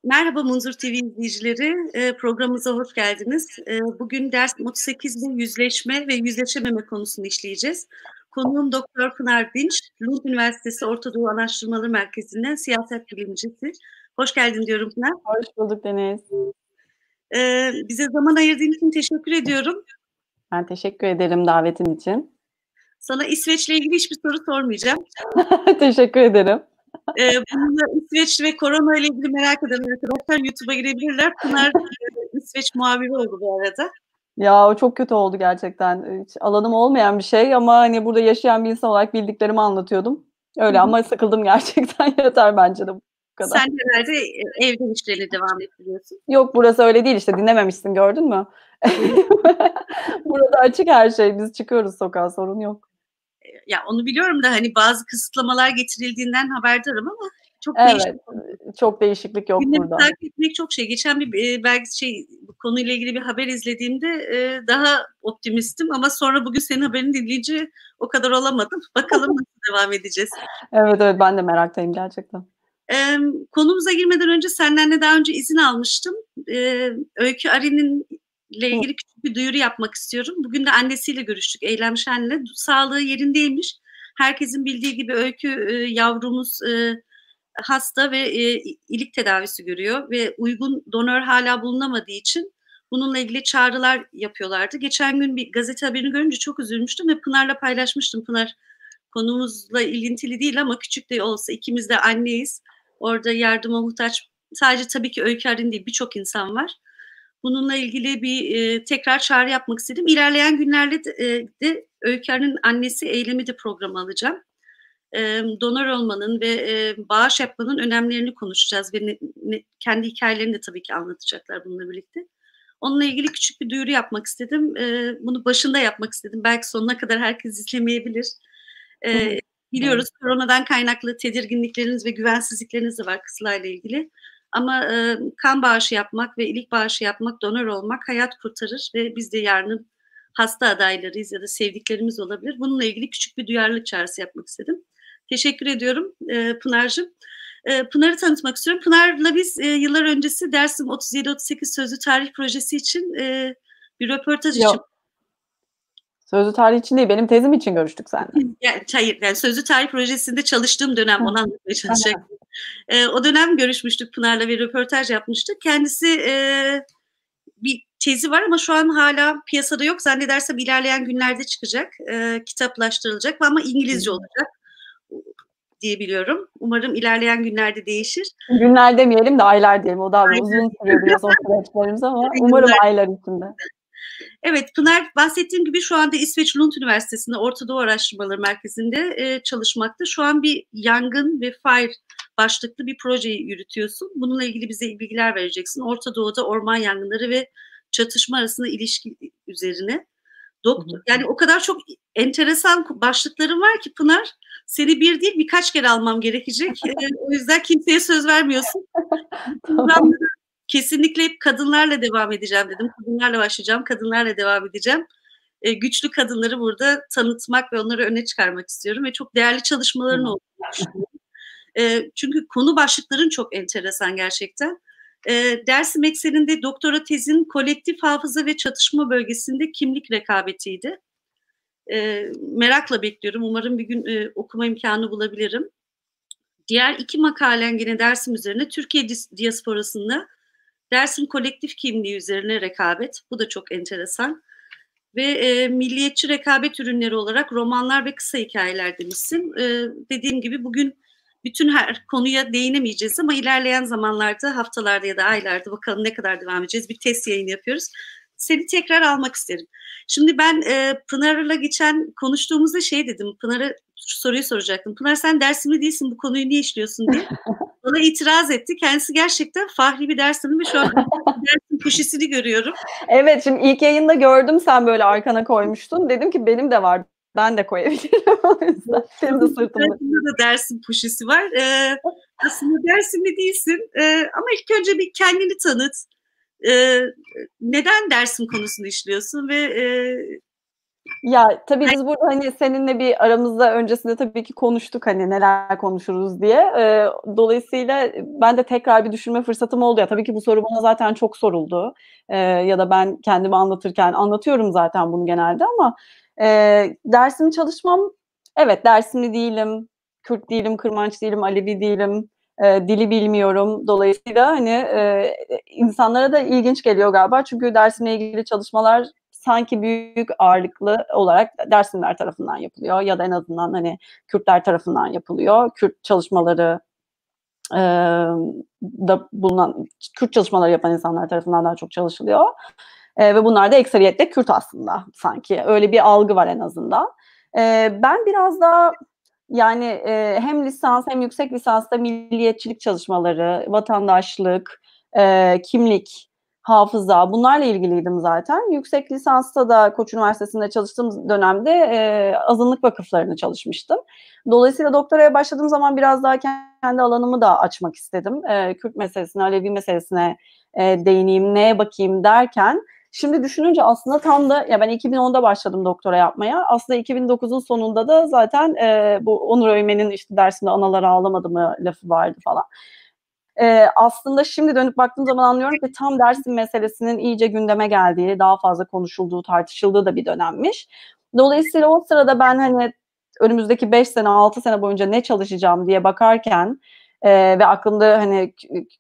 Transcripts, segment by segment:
Merhaba Munzur TV izleyicileri, programımıza hoş geldiniz. Bugün ders 38'de yüzleşme ve yüzleşememe konusunu işleyeceğiz. Konuğum Doktor Pınar Dinç, Lund Üniversitesi Orta Doğu Araştırmaları Merkezi'nden siyaset bilimcisi. Hoş geldin diyorum Pınar. Hoş bulduk Deniz. Bize zaman ayırdığın için teşekkür ediyorum. Ben teşekkür ederim davetin için. Sana İsveç'le ilgili hiçbir soru sormayacağım. Teşekkür ederim. Bununla İsveç ve korona ile ilgili merak eden arkadaşlar YouTube'a girebilirler. Pınar İsveç muhabiri oldu bu arada. Ya o çok kötü oldu gerçekten. Hiç alanım olmayan bir şey ama hani burada yaşayan bir insan olarak bildiklerimi anlatıyordum. Öyle ama sıkıldım gerçekten. Yeter bence de bu kadar. Sen herhalde evden işlerine devam ettiriyorsun. Yok burası öyle değil işte dinlememişsin gördün mü? Burada açık her şey. Biz çıkıyoruz sokağa sorun yok. Ya onu biliyorum da hani bazı kısıtlamalar getirildiğinden haberdarım ama çok Evet, çok değişiklik yok gündemi burada. takip etmek çok şey. Geçen bir belki bu konuyla ilgili bir haber izlediğimde daha optimistim ama sonra bugün senin haberini dinleyince o kadar olamadım. Bakalım nasıl devam edeceğiz. Evet ben de meraktayım gerçekten. Konumuza girmeden önce senden de daha önce izin almıştım. Öykü Arın'ın ile ilgili küçük bir duyuru yapmak istiyorum. Bugün de annesiyle görüştük, Eylem Şen'le. Sağlığı yerindeymiş. Herkesin bildiği gibi Öykü yavrumuz hasta ve ilik tedavisi görüyor ve uygun donör hala bulunamadığı için bununla ilgili çağrılar yapıyorlardı. Geçen gün bir gazete haberini görünce çok üzülmüştüm ve Pınar'la paylaşmıştım. Pınar konumuzla ilintili değil ama küçük de olsa ikimiz de anneyiz. Orada yardıma muhtaç sadece tabii ki Öykü Arın değil birçok insan var. Bununla ilgili bir tekrar çağrı yapmak istedim. İlerleyen günlerde de Öykü Arın'ın annesi Eylem'i de programa alacağım. Donör olmanın ve bağış yapmanın önemlerini konuşacağız ve kendi hikayelerini de tabii ki anlatacaklar bununla birlikte. Onunla ilgili küçük bir duyuru yapmak istedim. Bunu başında yapmak istedim. Belki sonuna kadar herkes izlemeyebilir. Biliyoruz koronadan kaynaklı tedirginlikleriniz ve güvensizlikleriniz de var kızlarla ilgili. Ama kan bağışı yapmak ve ilik bağışı yapmak, donör olmak hayat kurtarır ve biz de yarının hasta adaylarıyız ya da sevdiklerimiz olabilir. Bununla ilgili küçük bir duyarlılık çağrısı yapmak istedim. Teşekkür ediyorum Pınar'cığım. Pınar'ı tanıtmak istiyorum. Pınar'la biz yıllar öncesi Dersim 37-38 Sözlü Tarih Projesi için bir röportaj için. Sözlü tarih için değil, benim tezim için görüştük seninle. Hayır, yani Sözlü Tarih Projesi'nde çalıştığım dönem onu anlatmaya çalışacaktım. O dönem görüşmüştük Pınar'la ve röportaj yapmıştık. Kendisi bir tezi var ama şu an hala piyasada yok. Zannedersem ilerleyen günlerde çıkacak. Kitaplaştırılacak ama İngilizce olacak diye biliyorum. Umarım ilerleyen günlerde değişir. Günler demeyelim de aylar diyelim. O daha uzun sürüyor biraz o süreçlerimiz ama umarım aylar içinde. Evet, Pınar bahsettiğim gibi şu anda İsveç Lund Üniversitesi'nde Orta Doğu Araştırmaları Merkezi'nde çalışmakta. Şu an bir yangın ve fire başlıklı bir projeyi yürütüyorsun. Bununla ilgili bize bilgiler vereceksin. Orta Doğu'da orman yangınları ve çatışma arasında ilişki üzerine. Yani o kadar çok enteresan başlıkların var ki Pınar, seni bir değil birkaç kere almam gerekecek. O yüzden kimseye söz vermiyorsun. Tamam. Kesinlikle hep kadınlarla devam edeceğim dedim. Kadınlarla başlayacağım, kadınlarla devam edeceğim. Güçlü kadınları burada tanıtmak ve onları öne çıkarmak istiyorum ve çok değerli çalışmaların olduğunu düşünüyorum. Çünkü konu başlıkların çok enteresan gerçekten. Dersim ekseninde doktora tezin kolektif hafıza ve çatışma bölgesinde kimlik rekabetiydi. Merakla bekliyorum. Umarım bir gün okuma imkanı bulabilirim. Diğer iki makalen yine Dersim üzerine Türkiye diasporasında Dersim kolektif kimliği üzerine rekabet. Bu da çok enteresan. Ve milliyetçi rekabet ürünleri olarak romanlar ve kısa hikayeler demişsin. Dediğim gibi bugün bütün her konuya değinemeyeceğiz ama ilerleyen zamanlarda, haftalarda ya da aylarda bakalım ne kadar devam edeceğiz. Bir test yayını yapıyoruz. Seni tekrar almak isterim. Şimdi ben Pınar'la geçen konuştuğumuzda şey dedim. Pınar'a soruyu soracaktım. Pınar sen Dersimli değilsin, bu konuyu niye işliyorsun diye. Bana itiraz etti. Kendisi gerçekten fahri bir Dersimli ve şu an Dersim kuşisini görüyorum. Evet, şimdi ilk yayında gördüm sen böyle arkana koymuştun. Dedim ki benim de var. Ben de koyabilirim o yüzden. Senin de sırtımda. Da Dersim puşisi var. Aslında Dersimli değilsin. Ama ilk önce bir kendini tanıt. Neden Dersim konusunu işliyorsun ve Ya tabii biz burada hani seninle bir aramızda öncesinde tabii ki konuştuk hani neler konuşuruz diye. Dolayısıyla ben de tekrar bir düşünme fırsatım oldu ya. Tabii ki bu soru bana zaten çok soruldu. Ya da ben kendimi anlatırken anlatıyorum zaten bunu genelde ama dersimi çalışmam, evet Dersimli değilim, Kürt değilim, Kırmanç değilim, Alevi değilim. Dili bilmiyorum. Dolayısıyla hani insanlara da ilginç geliyor galiba. Çünkü dersimle ilgili çalışmalar sanki büyük ağırlıklı olarak Dersimler tarafından yapılıyor ya da en azından hani Kürtler tarafından yapılıyor. Kürt çalışmaları e, da bulunan, Kürt çalışmaları yapan insanlar tarafından daha çok çalışılıyor. Ve bunlar da ekseriyetle Kürt aslında sanki. Öyle bir algı var en azından. Ben biraz daha yani hem lisans hem yüksek lisansta milliyetçilik çalışmaları, vatandaşlık, kimlik, hafıza bunlarla ilgiliydim zaten. Yüksek lisansta da Koç Üniversitesi'nde çalıştığım dönemde azınlık vakıflarını çalışmıştım. Dolayısıyla doktoraya başladığım zaman biraz daha kendi alanımı da açmak istedim. Kürt meselesine, Alevi meselesine değineyim, neye bakayım derken şimdi düşününce aslında tam da ya ben 2010'da başladım doktora yapmaya. Aslında 2009'un sonunda da zaten bu Onur Öymen'in işte dersinde analar ağlamadı mı lafı vardı falan. Aslında şimdi dönüp baktığım zaman anlıyorum ki tam Dersim meselesinin iyice gündeme geldiği, daha fazla konuşulduğu, tartışıldığı da bir dönemmiş. Dolayısıyla o sırada ben hani önümüzdeki 5 sene, 6 sene boyunca ne çalışacağım diye bakarken ve aklımda hani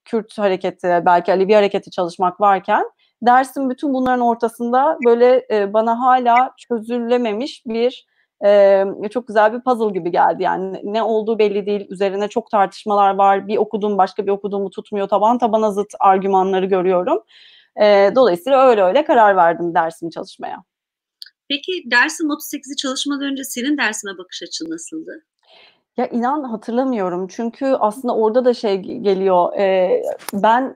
Kürt hareketi, belki Alevi hareketi çalışmak varken Dersim bütün bunların ortasında böyle bana hala çözülememiş bir çok güzel bir puzzle gibi geldi. Yani ne olduğu belli değil. Üzerine çok tartışmalar var. Bir okuduğum başka bir okuduğumu tutmuyor. Taban tabana zıt argümanları görüyorum. Dolayısıyla öyle öyle karar verdim dersimi çalışmaya. Peki Dersim 38'i çalışmadan önce senin dersine bakış açın nasıldı? Ya inan hatırlamıyorum. Çünkü aslında orada da şey geliyor. Ben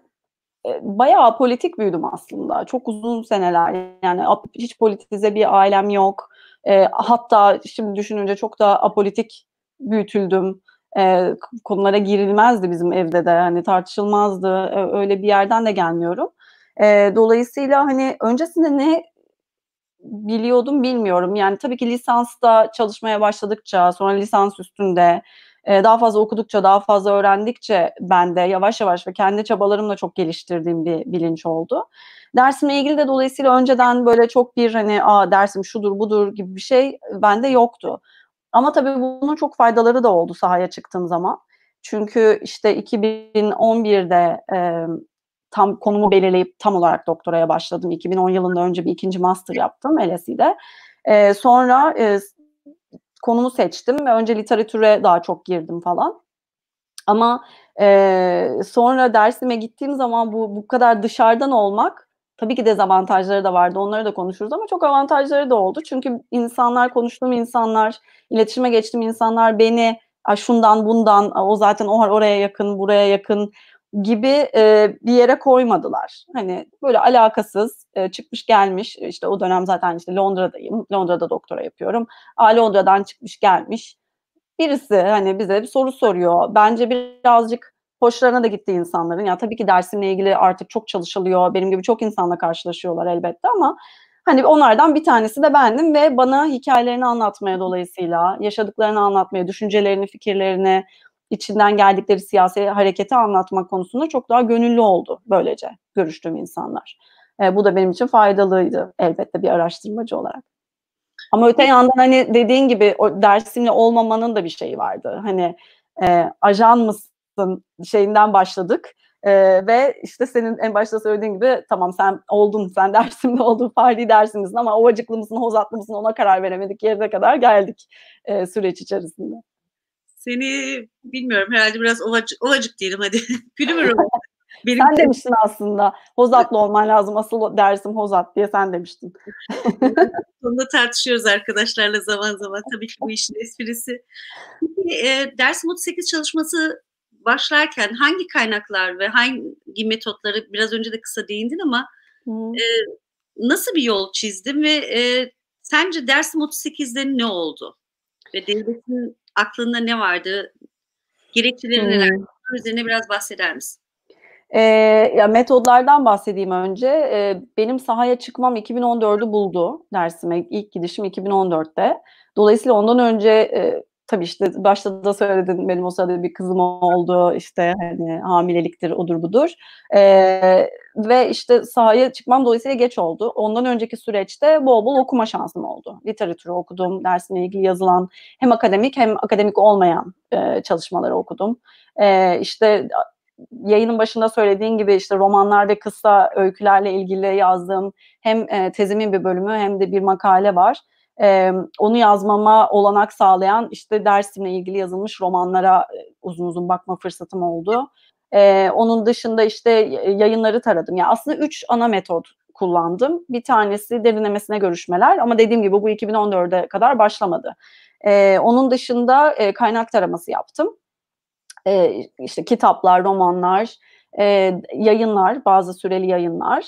bayağı politik büyüdüm aslında. Çok uzun seneler. Yani hiç politize bir ailem yok. Hatta şimdi düşününce çok da apolitik büyütüldüm. Konulara girilmezdi bizim evde de. Hani tartışılmazdı. Öyle bir yerden de gelmiyorum. Dolayısıyla hani öncesinde ne biliyordum bilmiyorum. Yani tabii ki lisansta çalışmaya başladıkça, sonra lisans üstünde daha fazla okudukça, daha fazla öğrendikçe ben de yavaş yavaş ve kendi çabalarımla çok geliştirdiğim bir bilinç oldu. Dersimle ilgili de dolayısıyla önceden böyle çok bir hani dersim şudur budur gibi bir şey bende yoktu. Ama tabii bunun çok faydaları da oldu sahaya çıktığım zaman. Çünkü işte 2011'de tam konumu belirleyip tam olarak doktoraya başladım. 2010 yılında önce bir ikinci master yaptım LSE'de. Sonra konumu seçtim ve önce literatüre daha çok girdim falan. Ama sonra dersime gittiğim zaman bu kadar dışarıdan olmak tabii ki dezavantajları da vardı. Onları da konuşuruz ama çok avantajları da oldu. Çünkü insanlar, konuştuğum insanlar, iletişime geçtiğim insanlar beni şundan bundan, o zaten oraya yakın, buraya yakın gibi bir yere koymadılar. Hani böyle alakasız çıkmış gelmiş işte o dönem zaten işte Londra'dayım. Londra'da doktora yapıyorum. Londra'dan çıkmış gelmiş birisi hani bize bir soru soruyor. Bence birazcık hoşlarına da gitti insanların. Ya tabii ki dersimle ilgili artık çok çalışılıyor. Benim gibi çok insanla karşılaşıyorlar elbette ama hani onlardan bir tanesi de bendim ve bana hikayelerini anlatmaya dolayısıyla, yaşadıklarını anlatmaya, düşüncelerini, fikirlerini, içinden geldikleri siyasi hareketi anlatmak konusunda çok daha gönüllü oldu böylece görüştüğüm insanlar. Bu da benim için faydalıydı elbette bir araştırmacı olarak. Ama öte yandan hani dediğin gibi o Dersimli olmamanın da bir şeyi vardı. Hani ajan mısın şeyinden başladık. Ve işte senin en başta söylediğin gibi tamam sen oldun, sen Dersimli oldun, Fahri Dersimlisin ama Ovacıklı mısın, Hozatlı mısın ona karar veremedik. Yerine kadar geldik süreç içerisinde. Seni bilmiyorum herhalde biraz ovacık diyelim hadi. Gülümür benim Sen demiştin aslında Hozatlı olman lazım, asıl Dersim Hozat diye sen demiştin. konuda tartışıyoruz arkadaşlarla zaman zaman. Tabii ki bu işin esprisi. Peki, Dersim 38 çalışması başlarken hangi kaynaklar ve hangi metotları biraz önce de kısa değindin ama Hı. e, nasıl bir yol çizdin ve sence Dersim 38'de ne oldu? Ve devletin aklında ne vardı? Gerekçeleri neler? Hı. Bunun üzerine biraz bahseder misin? Ya metodlardan bahsedeyim önce. Benim sahaya çıkmam 2014'ü buldu Dersim'e. İlk gidişim 2014'te. Dolayısıyla ondan önce tabii işte başta da söyledin, benim o sırada bir kızım oldu, işte hani hamileliktir, odur budur. Ve işte sahaya çıkmam dolayısıyla geç oldu. Ondan önceki süreçte bol bol okuma şansım oldu. Literatürü okudum, dersimle ilgili yazılan hem akademik hem akademik olmayan çalışmaları okudum. İşte yayının başında söylediğin gibi işte romanlar ve kısa öykülerle ilgili yazdığım hem tezimin bir bölümü hem de bir makale var. Onu yazmama olanak sağlayan işte Dersim'le ilgili yazılmış romanlara uzun uzun bakma fırsatım oldu. Onun dışında işte yayınları taradım. Yani aslında 3 ana metot kullandım. Bir tanesi derinlemesine görüşmeler ama dediğim gibi bu 2014'e kadar başlamadı. Onun dışında kaynak taraması yaptım. İşte kitaplar, romanlar, yayınlar, bazı süreli yayınlar.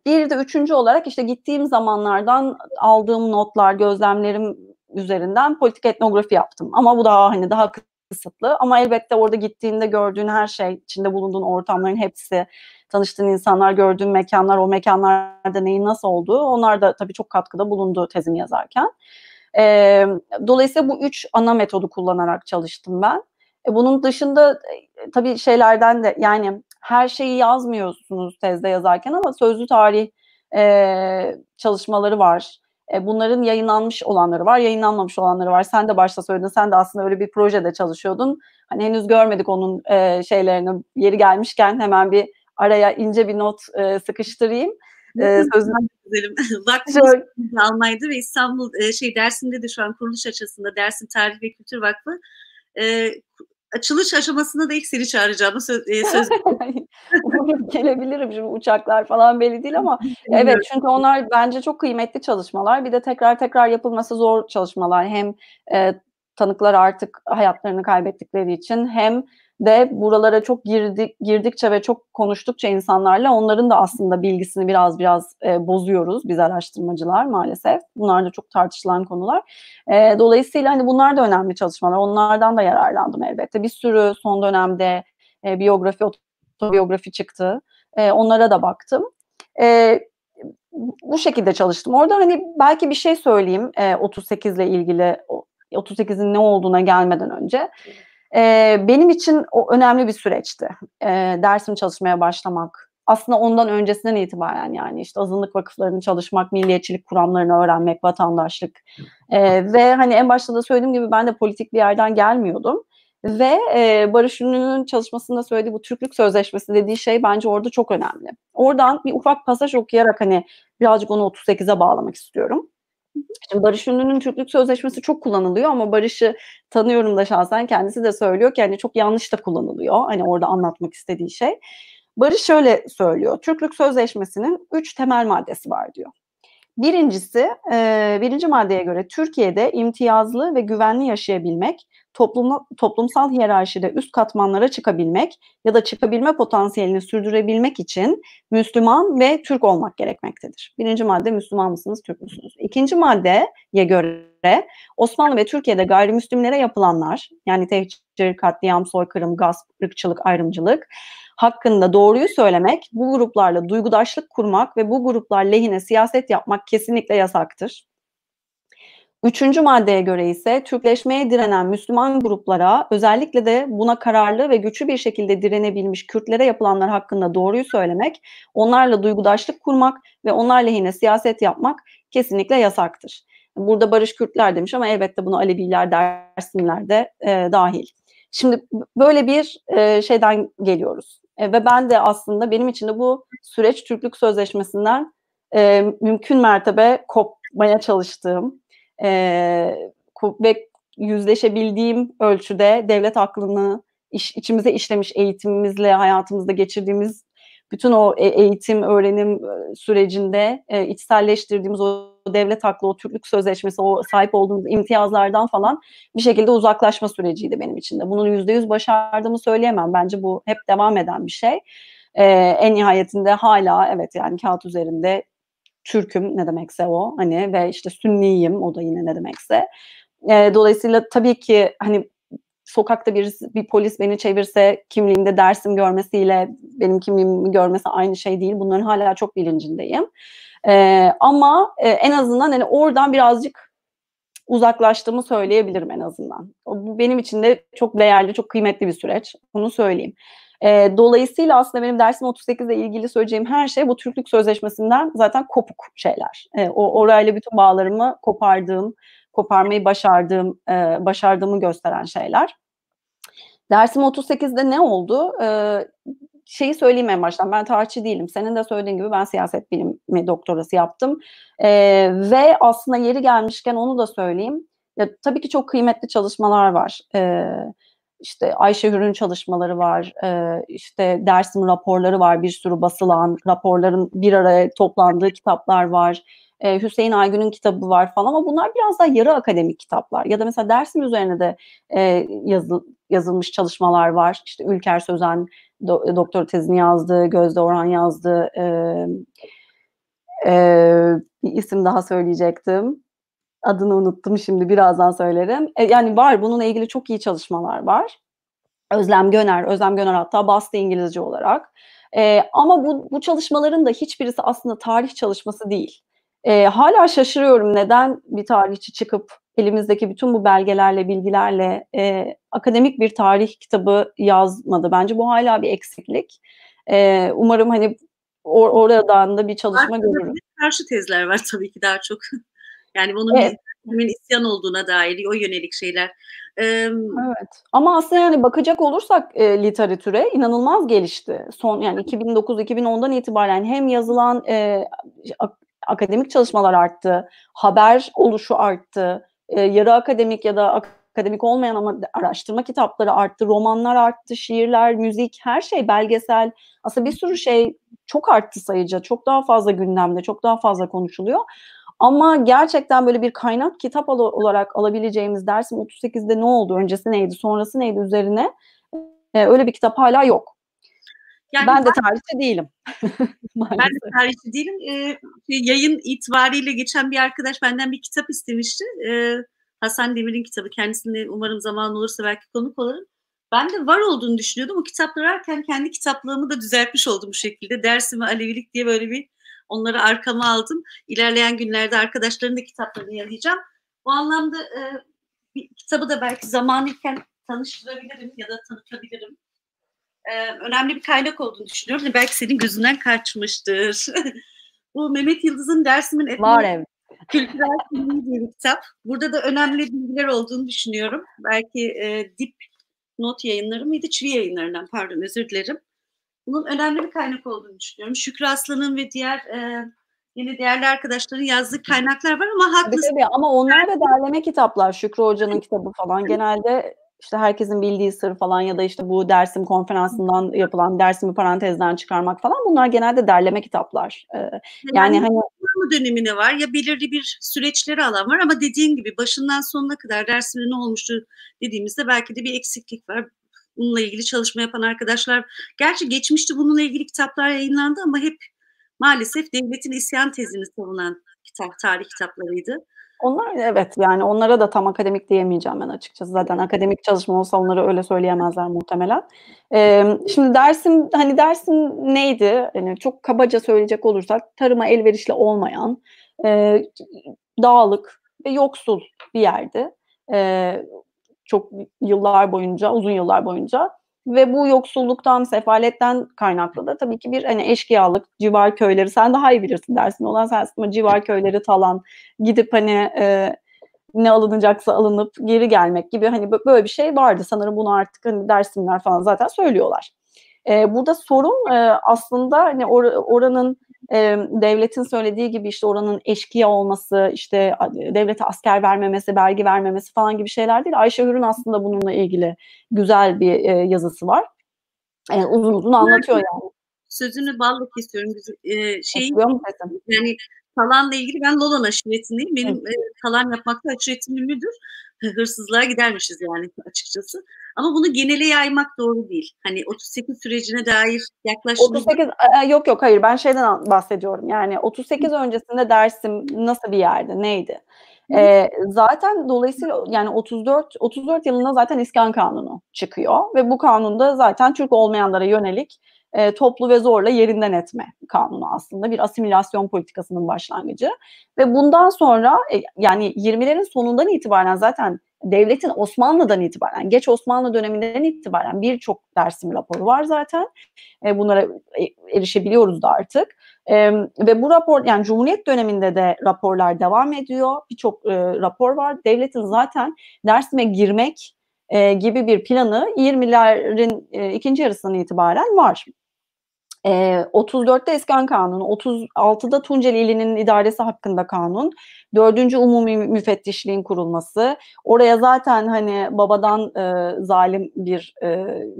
Bir de üçüncü olarak işte gittiğim zamanlardan aldığım notlar, gözlemlerim üzerinden politik etnografi yaptım. Ama bu daha hani daha kısıtlı. Ama elbette orada gittiğinde gördüğün her şey, içinde bulunduğun ortamların hepsi, tanıştığın insanlar, gördüğün mekanlar, o mekanlarda neyin nasıl olduğu, onlar da tabii çok katkıda bulundu tezimi yazarken. Dolayısıyla bu üç ana metodu kullanarak çalıştım ben. Bunun dışında tabii şeylerden de, yani her şeyi yazmıyorsunuz tezde yazarken ama sözlü tarih çalışmaları var. Bunların yayınlanmış olanları var, yayınlanmamış olanları var. Sen de başta söyledin, sen de aslında öyle bir projede çalışıyordun. Hani henüz görmedik onun şeylerini. Yeri gelmişken hemen bir araya ince bir not sıkıştırayım. Sözlü güzelim. Vakfımız almaydı ve İstanbul Dersim'de de şu an kuruluş aşamasında Dersim Tarih ve Kültür Vakfı açılış aşamasında da ilk seni çağıracağımı söz Umarım gelebilirim. Şimdi uçaklar falan belli değil ama evet, çünkü onlar bence çok kıymetli çalışmalar. Bir de tekrar tekrar yapılması zor çalışmalar. Hem tanıklar artık hayatlarını kaybettikleri için hem de buralara çok girdikçe ve çok konuştukça insanlarla onların da aslında bilgisini biraz bozuyoruz biz araştırmacılar maalesef. Bunlar da çok tartışılan konular. Dolayısıyla hani bunlar da önemli çalışmalar. Onlardan da yararlandım elbette. Bir sürü son dönemde biyografi, otobiyografi çıktı. Onlara da baktım. Bu şekilde çalıştım. Orada hani belki bir şey söyleyeyim 38 ile ilgili, 38'in ne olduğuna gelmeden önce. Benim için o önemli bir süreçti. Dersim çalışmaya başlamak. Aslında ondan öncesinden itibaren, yani işte azınlık vakıflarını çalışmak, milliyetçilik kuramlarını öğrenmek, vatandaşlık. Ve hani en başta da söylediğim gibi ben de politik bir yerden gelmiyordum. Ve Barış Ünlü'nün çalışmasında söylediği bu Türklük Sözleşmesi dediği şey bence orada çok önemli. Oradan bir ufak pasaj okuyarak hani birazcık onu 38'e bağlamak istiyorum. Şimdi Barış Ünlü'nün Türklük Sözleşmesi çok kullanılıyor ama Barış'ı tanıyorum da şahsen, kendisi de söylüyor ki hani çok yanlış da kullanılıyor. Hani orada anlatmak istediği şey. Barış şöyle söylüyor. Türklük Sözleşmesi'nin 3 temel maddesi var diyor. Birincisi, birinci maddeye göre Türkiye'de imtiyazlı ve güvenli yaşayabilmek, toplumsal hiyerarşide üst katmanlara çıkabilmek ya da çıkabilme potansiyelini sürdürebilmek için Müslüman ve Türk olmak gerekmektedir. Birinci madde, Müslüman mısınız, Türk müsünüz? İkinci maddeye göre Osmanlı ve Türkiye'de gayrimüslimlere yapılanlar, yani tehcir, katliam, soykırım, gasp, ırkçılık, ayrımcılık hakkında doğruyu söylemek, bu gruplarla duygudaşlık kurmak ve bu gruplar lehine siyaset yapmak kesinlikle yasaktır. Üçüncü maddeye göre ise Türkleşmeye direnen Müslüman gruplara, özellikle de buna kararlı ve güçlü bir şekilde direnebilmiş Kürtlere yapılanlar hakkında doğruyu söylemek, onlarla duygudaşlık kurmak ve onlar lehine siyaset yapmak kesinlikle yasaktır. Burada Barış Kürtler demiş ama elbette bunu Aleviler, Dersimler de dahil. Şimdi böyle bir şeyden geliyoruz. Ve ben de aslında, benim için de bu süreç Türklük Sözleşmesi'nden mümkün mertebe kopmaya çalıştığım ve yüzleşebildiğim ölçüde devlet aklını içimize işlemiş eğitimimizle, hayatımızda geçirdiğimiz bütün o eğitim, öğrenim sürecinde içselleştirdiğimiz o devlet aklı, o Türklük Sözleşmesi, o sahip olduğumuz imtiyazlardan falan bir şekilde uzaklaşma süreciydi benim için de. Bunu %100 başardığımı söyleyemem. Bence bu hep devam eden bir şey. En nihayetinde hala evet, yani kağıt üzerinde Türk'üm ne demekse o, hani, ve işte Sünniyim, o da yine ne demekse. Dolayısıyla tabii ki hani sokakta bir polis beni çevirse kimliğimde Dersim görmesiyle benim kimliğimi görmesi aynı şey değil. Bunların hala çok bilincindeyim. Ama en azından hani oradan birazcık uzaklaştığımı söyleyebilirim en azından. Bu benim için de çok değerli, çok kıymetli bir süreç. Bunu söyleyeyim. Dolayısıyla aslında benim Dersim 38 ile ilgili söyleyeceğim her şey bu Türklük Sözleşmesi'nden zaten kopuk şeyler. Orayla bütün bağlarımı koparmayı başardığımı gösteren şeyler. Dersim 38'de ne oldu? Şeyi söyleyeyim en baştan. Ben tarihçi değilim. Senin de söylediğin gibi ben siyaset bilimi doktorası yaptım. Ve aslında yeri gelmişken onu da söyleyeyim. Ya, tabii ki çok kıymetli çalışmalar var. İşte Ayşe Hür'ün çalışmaları var. İşte Dersim raporları var. Bir sürü basılan raporların bir araya toplandığı kitaplar var. Hüseyin Aygün'ün kitabı var falan ama bunlar biraz daha yarı akademik kitaplar. Ya da mesela Dersim üzerine de yazılmış çalışmalar var. İşte Ülker Sözen doktora tezini yazdı, Gözde Orhan yazdı. Bir isim daha söyleyecektim. Adını unuttum şimdi, birazdan söylerim. Yani var, bununla ilgili çok iyi çalışmalar var. Özlem Göner hatta bastı İngilizce olarak. Ama bu çalışmaların da hiçbirisi aslında tarih çalışması değil. Hala şaşırıyorum neden bir tarihçi çıkıp elimizdeki bütün bu belgelerle, bilgilerle akademik bir tarih kitabı yazmadı. Bence bu hala bir eksiklik. Umarım hani oradan da bir çalışma görürüz. Karşı tezler var tabii ki daha çok. Yani bunun Evet. bir isyan olduğuna dair o yönelik şeyler. Evet. Ama aslında yani bakacak olursak literatüre inanılmaz gelişti. Yani 2009-2010'dan itibaren hem yazılan akademik çalışmalar arttı, haber oluşu arttı, yarı akademik ya da akademik olmayan ama araştırma kitapları arttı, romanlar arttı, şiirler, müzik, her şey, belgesel. Aslında bir sürü şey çok arttı sayıca, çok daha fazla gündemde, çok daha fazla konuşuluyor. Ama gerçekten böyle bir kaynak kitap olarak alabileceğimiz Dersim 38'de ne oldu, öncesi neydi, sonrası neydi üzerine öyle bir kitap hala yok. Yani ben de tarihçi değilim. Ben de tarihçi değilim. Yayın itibariyle geçen bir arkadaş benden bir kitap istemişti. Hasan Demir'in kitabı. Kendisine umarım zaman olursa belki konuk olurum. Ben de var olduğunu düşünüyordum. O kitapları ararken kendi kitaplığımı da düzeltmiş oldum bu şekilde. Dersim ve Alevilik diye böyle bir onları arkama aldım. İlerleyen günlerde arkadaşların da kitaplarını yazacağım. Bu anlamda bir kitabı da belki zamanıyken tanıştırabilirim ya da tanıtabilirim. Önemli bir kaynak olduğunu düşünüyorum. Belki senin gözünden kaçmıştır. Bu Mehmet Yıldız'ın Dersim'in Kültürel Kimliği diye bir kitap. Burada da önemli bilgiler olduğunu düşünüyorum. Belki Dip Not yayınları mıydı? Çivi yayınlarından, pardon, özür dilerim. Bunun önemli bir kaynak olduğunu düşünüyorum. Şükrü Aslan'ın ve diğer yine değerli arkadaşların yazdığı kaynaklar var ama haklısın. Tabii, ama onlar da derleme kitaplar. Şükrü Hoca'nın kitabı falan genelde işte herkesin bildiği sır falan ya da işte bu Dersim konferansından yapılan Dersim'i parantezden çıkarmak falan, bunlar genelde derleme kitaplar. Yani hani dönemine var ya belirli bir süreçleri alan var ama dediğin gibi başından sonuna kadar Dersim'de ne olmuştu dediğimizde belki de bir eksiklik var. Bununla ilgili çalışma yapan arkadaşlar, gerçi geçmişte bununla ilgili kitaplar yayınlandı ama hep maalesef devletin isyan tezini savunan tarih kitaplarıydı. Onlar evet, yani onlara da tam akademik diyemeyeceğim ben açıkçası. Zaten akademik çalışma olsa onları öyle söyleyemezler muhtemelen. Şimdi Dersim neydi? Yani çok kabaca söyleyecek olursak tarıma elverişli olmayan, dağlık ve yoksul bir yerdi. Çok uzun yıllar boyunca. Ve bu yoksulluktan, sefaletten kaynaklı da tabii ki bir hani eşkıyalık, civar köyleri, sen daha iyi bilirsin, dersin olan sensin ama civar köyleri talan, gidip hani ne alınacaksa alınıp geri gelmek gibi hani böyle bir şey vardı. Sanırım bunu artık hani Dersimler falan zaten söylüyorlar. Burada sorun aslında hani oranın devletin söylediği gibi işte oranın eşkıya olması, işte devlete asker vermemesi, vergi vermemesi falan gibi şeyler değil. Ayşe Hür'ün aslında bununla ilgili güzel bir yazısı var. Uzun uzun anlatıyor yani. Sözünü balla kesiyorum. Yani talanla ilgili ben Lolan aşiretindeyim. Benim talan yapmakta aşiretim ünlüdür. Hırsızlığa gidermişiz yani açıkçası. Ama bunu genele yaymak doğru değil. Hani 38 sürecine dair yaklaşımı... 38 yok hayır, ben şeyden bahsediyorum. Yani 38 öncesinde Dersim nasıl bir yerdi, neydi? Zaten dolayısıyla yani 34 yılında zaten İskan Kanunu çıkıyor ve bu kanunda zaten Türk olmayanlara yönelik toplu ve zorla yerinden etme kanunu, aslında bir asimilasyon politikasının başlangıcı ve bundan sonra yani 20'lerin sonundan itibaren zaten devletin Osmanlı'dan itibaren, geç Osmanlı döneminden itibaren birçok Dersim raporu var zaten. Bunlara erişebiliyoruz da artık. Ve bu rapor, yani Cumhuriyet döneminde de raporlar devam ediyor. Birçok rapor var. Devletin zaten Dersim'e girmek gibi bir planı 20'lerin ikinci yarısından itibaren var. 34'te İskan Kanunu, 36'da Tunceli İli'nin idaresi hakkında kanun, 4. Umumi Müfettişliğin kurulması, oraya zaten hani babadan zalim bir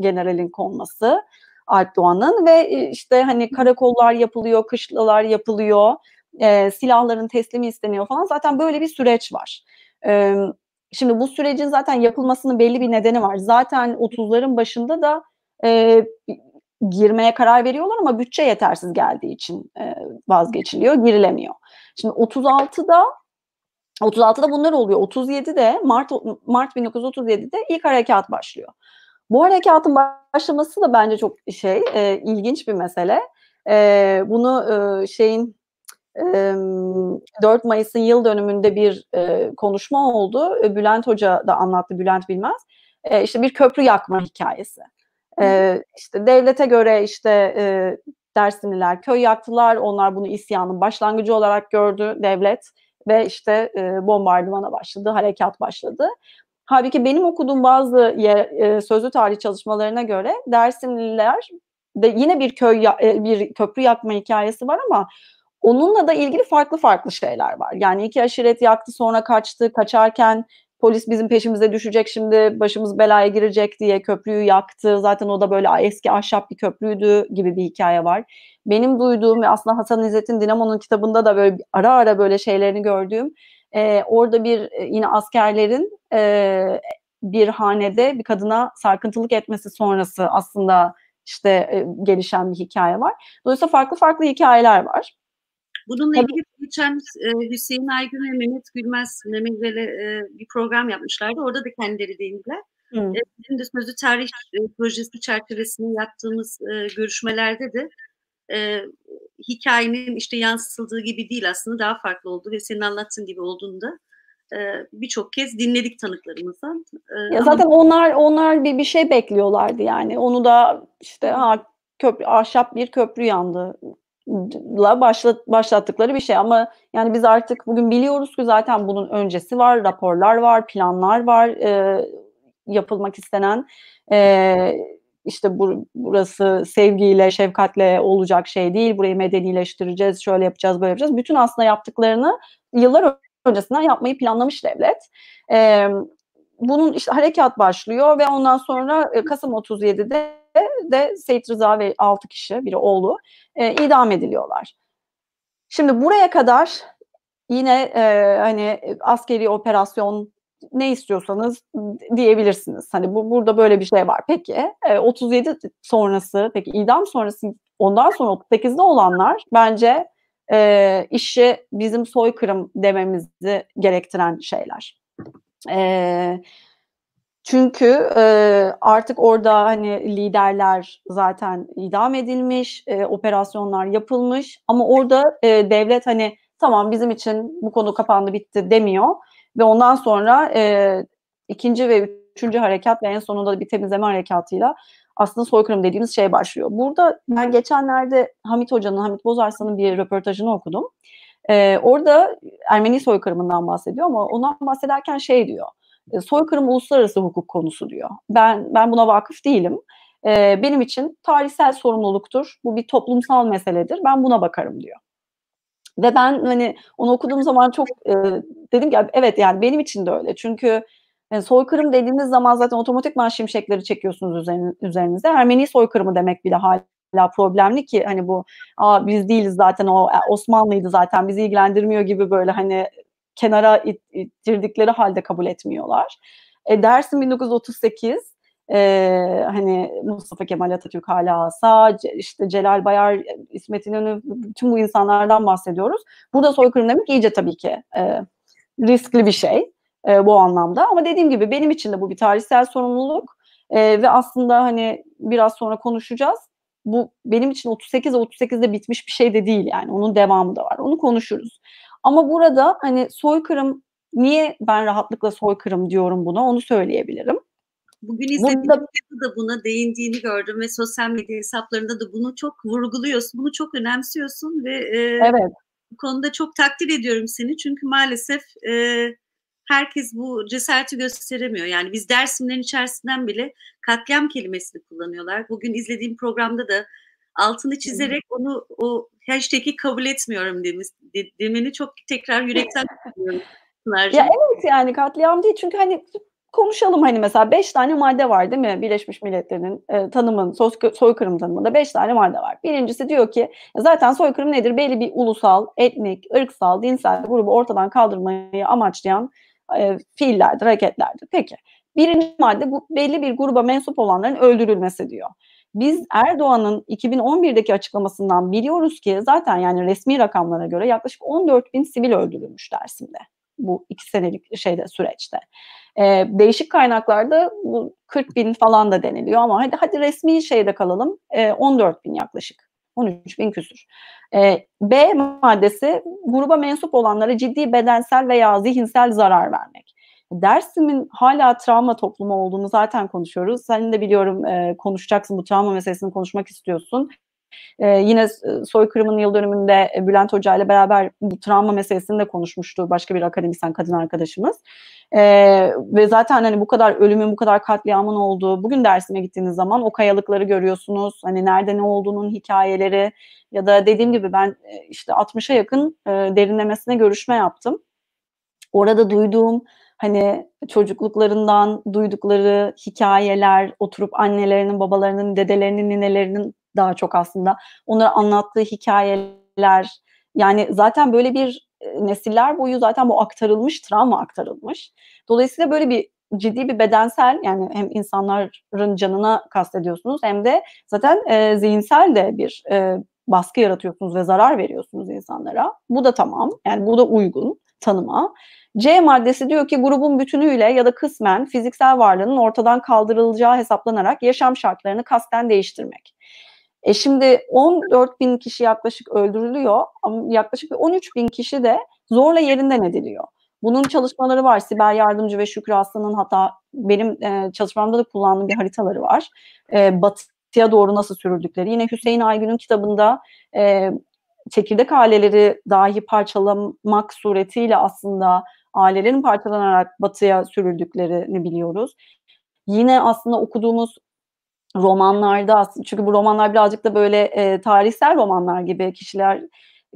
generalin konması, Alp Doğan'ın ve işte hani karakollar yapılıyor, kışlalar yapılıyor, silahların teslimi isteniyor falan, zaten böyle bir süreç var. Şimdi bu sürecin zaten yapılmasının belli bir nedeni var. Zaten 30'ların başında da girmeye karar veriyorlar ama bütçe yetersiz geldiği için vazgeçiliyor, girilemiyor. Şimdi 36'da bunlar oluyor. 37'de Mart 1937'de ilk harekat başlıyor. Bu harekatın başlaması da bence çok ilginç bir mesele. Bunu 4 Mayıs'ın yıl dönümünde bir konuşma oldu. Bülent Hoca da anlattı, Bülent Bilmez. İşte bir köprü yakma hikayesi. İşte devlete göre Dersimliler köy yaktılar. Onlar bunu isyanın başlangıcı olarak gördü devlet ve işte bombardımana başladı, harekat başladı. Halbuki benim okuduğum bazı sözlü tarih çalışmalarına göre Dersimliler de yine bir köprü yakma hikayesi var ama onunla da ilgili farklı şeyler var. Yani 2 aşiret yaktı, sonra kaçtı. Kaçarken polis bizim peşimize düşecek, şimdi başımız belaya girecek diye köprüyü yaktı. Zaten o da böyle eski ahşap bir köprüydü gibi bir hikaye var. Benim duyduğum ve aslında Hasan İzzettin Dinamo'nun kitabında da böyle ara ara böyle şeylerini gördüğüm, orada yine askerlerin bir hanede bir kadına sarkıntılık etmesi sonrası aslında gelişen bir hikaye var. Dolayısıyla farklı hikayeler var. Bununla ilgili geçen Hüseyin Aygün ve Mehmet Gülmez Memezeli bir program yapmışlardı. Orada da kendileri değindiler. Bizim de sözlü tarih projesi çerçevesinde yaptığımız görüşmelerde de hikayenin yansıtıldığı gibi değil, aslında daha farklı oldu ve senin anlattığın gibi olduğunda birçok kez dinledik tanıklarımızdan. Ya zaten onlar bir şey bekliyorlardı yani. Onu da ahşap bir köprü yandı başlattıkları bir şey ama yani biz artık bugün biliyoruz ki zaten bunun öncesi var, raporlar var, planlar var, yapılmak istenen burası sevgiyle, şefkatle olacak şey değil, burayı medenileştireceğiz, şöyle yapacağız, böyle yapacağız. Bütün aslında yaptıklarını yıllar öncesinden yapmayı planlamış devlet. Bunun harekat başlıyor ve ondan sonra Kasım 37'de de Seyit Rıza ve 6 kişi, biri oğlu, idam ediliyorlar. Şimdi buraya kadar yine hani askeri operasyon ne istiyorsanız diyebilirsiniz. Hani burada böyle bir şey var. Peki 37 sonrası, peki idam sonrası, ondan sonra 38'de olanlar bence işi bizim soykırım dememizi gerektiren şeyler. Çünkü artık orada hani liderler zaten idam edilmiş, operasyonlar yapılmış ama orada devlet hani tamam bizim için bu konu kapandı, bitti demiyor ve ondan sonra ikinci ve üçüncü harekat ve en sonunda bir temizleme harekatıyla aslında soykırım dediğimiz şey başlıyor. Burada ben geçenlerde Hamit Bozarslan'ın bir röportajını okudum. Orada Ermeni soykırımından bahsediyor ama ondan bahsederken diyor. Soykırım uluslararası hukuk konusu diyor. Ben buna vakıf değilim. Benim için tarihsel sorumluluktur. Bu bir toplumsal meseledir. Ben buna bakarım diyor. Ve ben hani onu okuduğum zaman çok dedim ki evet, yani benim için de öyle. Çünkü soykırım dediğiniz zaman zaten otomatikman şimşekleri çekiyorsunuz üzerinize. Ermeni soykırımı demek bile hala problemli ki hani bu biz değiliz zaten, o Osmanlıydı zaten bizi ilgilendirmiyor gibi böyle hani kenara ittirdikleri halde kabul etmiyorlar. Dersim 1938, hani Mustafa Kemal Atatürk hala sağ, Celal Bayar, İsmet İnönü, bütün bu insanlardan bahsediyoruz. Burada soykırım demek iyice tabii ki riskli bir şey bu anlamda. Ama dediğim gibi benim için de bu bir tarihsel sorumluluk ve aslında hani biraz sonra konuşacağız. Bu benim için 38'de bitmiş bir şey de değil yani. Onun devamı da var. Onu konuşuruz. Ama burada hani soykırım, niye ben rahatlıkla soykırım diyorum buna, onu söyleyebilirim. Bugün izlediğimde Burada da buna değindiğini gördüm ve sosyal medya hesaplarında da bunu çok vurguluyorsun, bunu çok önemsiyorsun ve evet. bu konuda çok takdir ediyorum seni. Çünkü maalesef herkes bu cesareti gösteremiyor. Yani biz Dersimlerin içerisinden bile katliam kelimesini kullanıyorlar. Bugün izlediğim programda da altını çizerek onu, o hashtag'i kabul etmiyorum demeni çok tekrar yürekten kutluyorum Ya Pınar'cığım. evet, yani katliam değil çünkü hani konuşalım, hani mesela 5 tane madde var değil mi? Birleşmiş Milletler'in tanımın, soykırım tanımında 5 tane madde var. Birincisi diyor ki zaten soykırım nedir? Belli bir ulusal, etnik, ırksal, dinsel grubu ortadan kaldırmayı amaçlayan fiillerdir, hareketlerdir. Peki. Birinci madde bu belli bir gruba mensup olanların öldürülmesi diyor. Biz Erdoğan'ın 2011'deki açıklamasından biliyoruz ki zaten yani resmi rakamlara göre yaklaşık 14 bin sivil öldürülmüş Dersim'de bu 2 senelik süreçte. Değişik kaynaklarda bu 40 bin falan da deniliyor ama hadi resmi şeyde kalalım, 14 bin yaklaşık. 13 bin küsür. B maddesi gruba mensup olanlara ciddi bedensel veya zihinsel zarar vermek. Dersim'in hala travma toplumu olduğunu zaten konuşuyoruz. Sen de biliyorum konuşacaksın, bu travma meselesini konuşmak istiyorsun. Yine soykırımın yıl dönümünde Bülent Hoca ile beraber bu travma meselesini de konuşmuştu başka bir akademisyen kadın arkadaşımız. Ve zaten hani bu kadar ölümün, bu kadar katliamın olduğu, bugün Dersim'e gittiğiniz zaman o kayalıkları görüyorsunuz. Hani nerede ne olduğunun hikayeleri ya da dediğim gibi ben işte 60'a yakın derinlemesine görüşme yaptım. Orada duyduğum hani çocukluklarından duydukları hikayeler, oturup annelerinin, babalarının, dedelerinin, ninelerinin daha çok aslında onlara anlattığı hikayeler, yani zaten böyle bir nesiller boyu zaten bu aktarılmış, travma aktarılmış. Dolayısıyla böyle bir ciddi bir bedensel, yani hem insanların canına kastediyorsunuz hem de zaten zihinsel de bir baskı yaratıyorsunuz ve zarar veriyorsunuz insanlara. Bu da tamam, yani bu da uygun tanıma. C maddesi diyor ki grubun bütünüyle ya da kısmen fiziksel varlığının ortadan kaldırılacağı hesaplanarak yaşam şartlarını kasten değiştirmek. Şimdi 14 bin kişi yaklaşık öldürülüyor ama yaklaşık 13 bin kişi de zorla yerinden ediliyor. Bunun çalışmaları var. Sibel Yardımcı ve Şükrü Aslan'ın, hatta benim çalışmamda da kullandığım bir haritaları var. Batıya doğru nasıl sürüldükleri. Yine Hüseyin Aygün'ün kitabında çekirdek aileleri dahi parçalamak suretiyle aslında ailelerin parçalanarak batıya sürüldüklerini biliyoruz. Yine aslında okuduğumuz romanlarda, çünkü bu romanlar birazcık da böyle tarihsel romanlar gibi, kişiler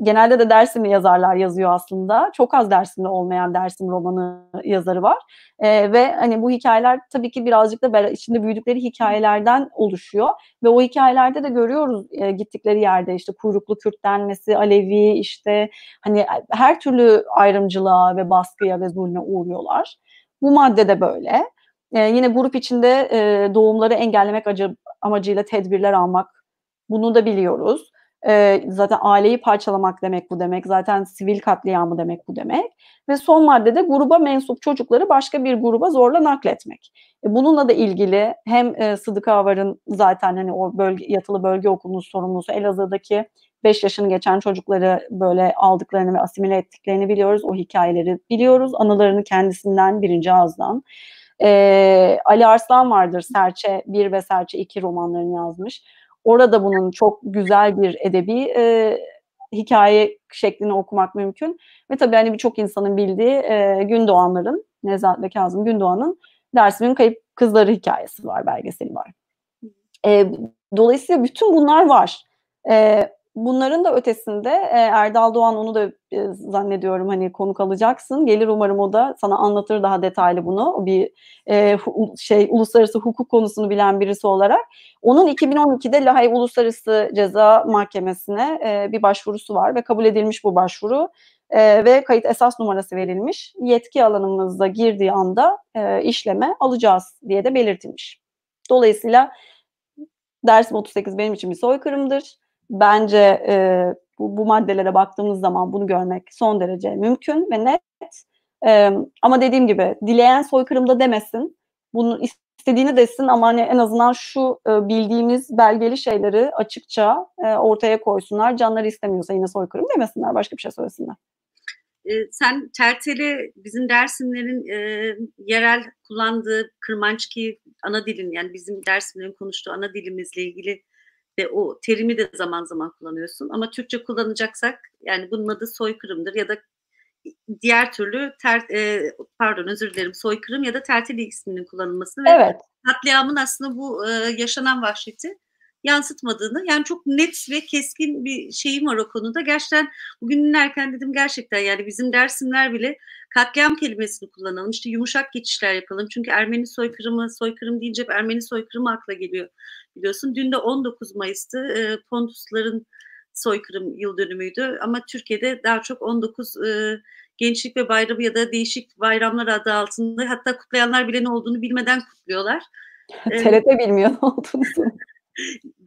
genelde de Dersimli yazarlar yazıyor aslında. Çok az Dersimli olmayan Dersim romanı yazarı var. Ve hani bu hikayeler tabii ki birazcık da içinde büyüdükleri hikayelerden oluşuyor. Ve o hikayelerde de görüyoruz gittikleri yerde işte kuyruklu Kürt denmesi, Alevi, işte hani her türlü ayrımcılığa ve baskıya ve zulme uğruyorlar. Bu madde de böyle. Yine grup içinde doğumları engellemek amacıyla tedbirler almak. Bunu da biliyoruz. Zaten aileyi parçalamak demek bu demek. Zaten sivil katliamı demek bu demek. Ve son maddede gruba mensup çocukları başka bir gruba zorla nakletmek. Bununla da ilgili hem Sıdıka Avar'ın zaten hani o yatılı bölge okulunun sorumlusu, Elazığ'daki 5 yaşını geçen çocukları böyle aldıklarını ve asimile ettiklerini biliyoruz. O hikayeleri biliyoruz. Anılarını kendisinden, birinci ağızdan. Ali Arslan vardır, Serçe 1 ve Serçe 2 romanlarını yazmış. Orada bunun çok güzel bir edebi hikaye şeklini okumak mümkün. Ve tabii hani birçok insanın bildiği Gündoğanların, Nezahat ve Kazım Gündoğan'ın Dersim'in Kayıp Kızları hikayesi var, belgeseli var. Dolayısıyla bütün bunlar var. Bunların da ötesinde Erdal Doğan, onu da zannediyorum hani konuk alacaksın. Gelir umarım, o da sana anlatır daha detaylı bunu. O bir uluslararası hukuk konusunu bilen birisi olarak. Onun 2012'de Lahey Uluslararası Ceza Mahkemesi'ne bir başvurusu var ve kabul edilmiş bu başvuru. Ve kayıt esas numarası verilmiş. Yetki alanımızda girdiği anda işleme alacağız diye de belirtilmiş. Dolayısıyla Dersim 38 benim için bir soykırımdır. Bence bu maddelere baktığımız zaman bunu görmek son derece mümkün ve net. Ama dediğim gibi dileyen soykırımda demesin. Bunu istediğini desin ama hani en azından şu bildiğimiz belgeli şeyleri açıkça ortaya koysunlar. Canları istemiyorsa yine soykırım demesinler. Başka bir şey söylesinler. Sen Tertele bizim Dersimlerin yerel kullandığı Kırmançki ana dilin, yani bizim Dersimlerin konuştuğu ana dilimizle ilgili de o terimi de zaman zaman kullanıyorsun. Ama Türkçe kullanacaksak yani bunun adı soykırımdır ya da diğer türlü pardon özür dilerim, soykırım ya da Terteli isminin kullanılması ve Evet. katliamın aslında bu yaşanan vahşeti yansıtmadığını, yani çok net ve keskin bir şeyim var o konuda. Gerçekten bugün dinlerken dedim gerçekten yani bizim Dersimler bile katliam kelimesini kullanalım. İşte yumuşak geçişler yapalım. Çünkü Ermeni soykırımı, soykırım deyince Ermeni soykırımı akla geliyor biliyorsun. Dün de 19 Mayıs'tı. Pontusların soykırım yıl dönümüydü ama Türkiye'de daha çok 19 Gençlik ve Bayramı ya da değişik bayramlar adı altında, hatta kutlayanlar bile ne olduğunu bilmeden kutluyorlar. TRT bilmiyor ne olduğunu.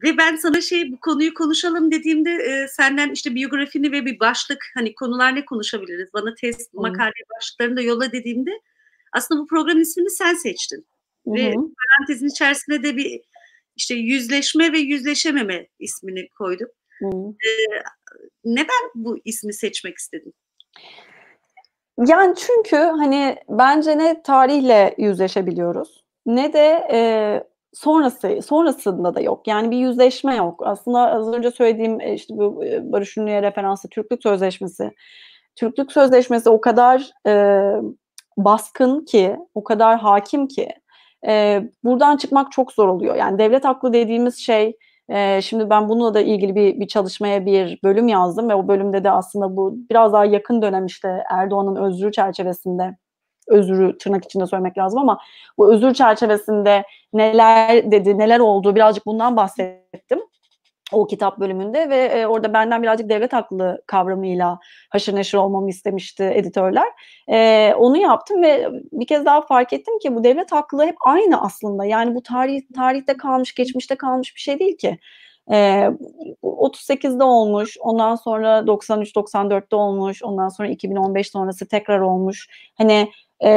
Ve ben sana bu konuyu konuşalım dediğimde senden işte biyografini ve bir başlık, hani konular ne konuşabiliriz, bana test makale başlıklarını da yolla dediğimde aslında bu programın ismini sen seçtin. Ve parantezin içerisinde de bir işte yüzleşme ve yüzleşememe ismini koydum. Neden bu ismi seçmek istedin? Yani çünkü hani bence ne tarihle yüzleşebiliyoruz ne de sonrasında da yok. Yani bir yüzleşme yok. Aslında az önce söylediğim işte bu Barış Ünlü'ye referanslı Türklük Sözleşmesi. Türklük Sözleşmesi o kadar baskın ki, o kadar hakim ki buradan çıkmak çok zor oluyor. Yani devlet aklı dediğimiz şey, şimdi ben bununla da ilgili bir çalışmaya bir bölüm yazdım ve o bölümde de aslında bu biraz daha yakın dönem işte Erdoğan'ın özrü çerçevesinde, özrü tırnak içinde söylemek lazım ama bu özür çerçevesinde neler dedi, neler oldu, birazcık bundan bahsettim o kitap bölümünde ve orada benden birazcık devlet aklı kavramıyla haşır neşir olmamı istemişti editörler. Onu yaptım ve bir kez daha fark ettim ki bu devlet aklı hep aynı aslında. Yani bu tarihte kalmış, geçmişte kalmış bir şey değil ki. 38'de olmuş, ondan sonra 93-94'te olmuş, ondan sonra 2015 sonrası tekrar olmuş. Hani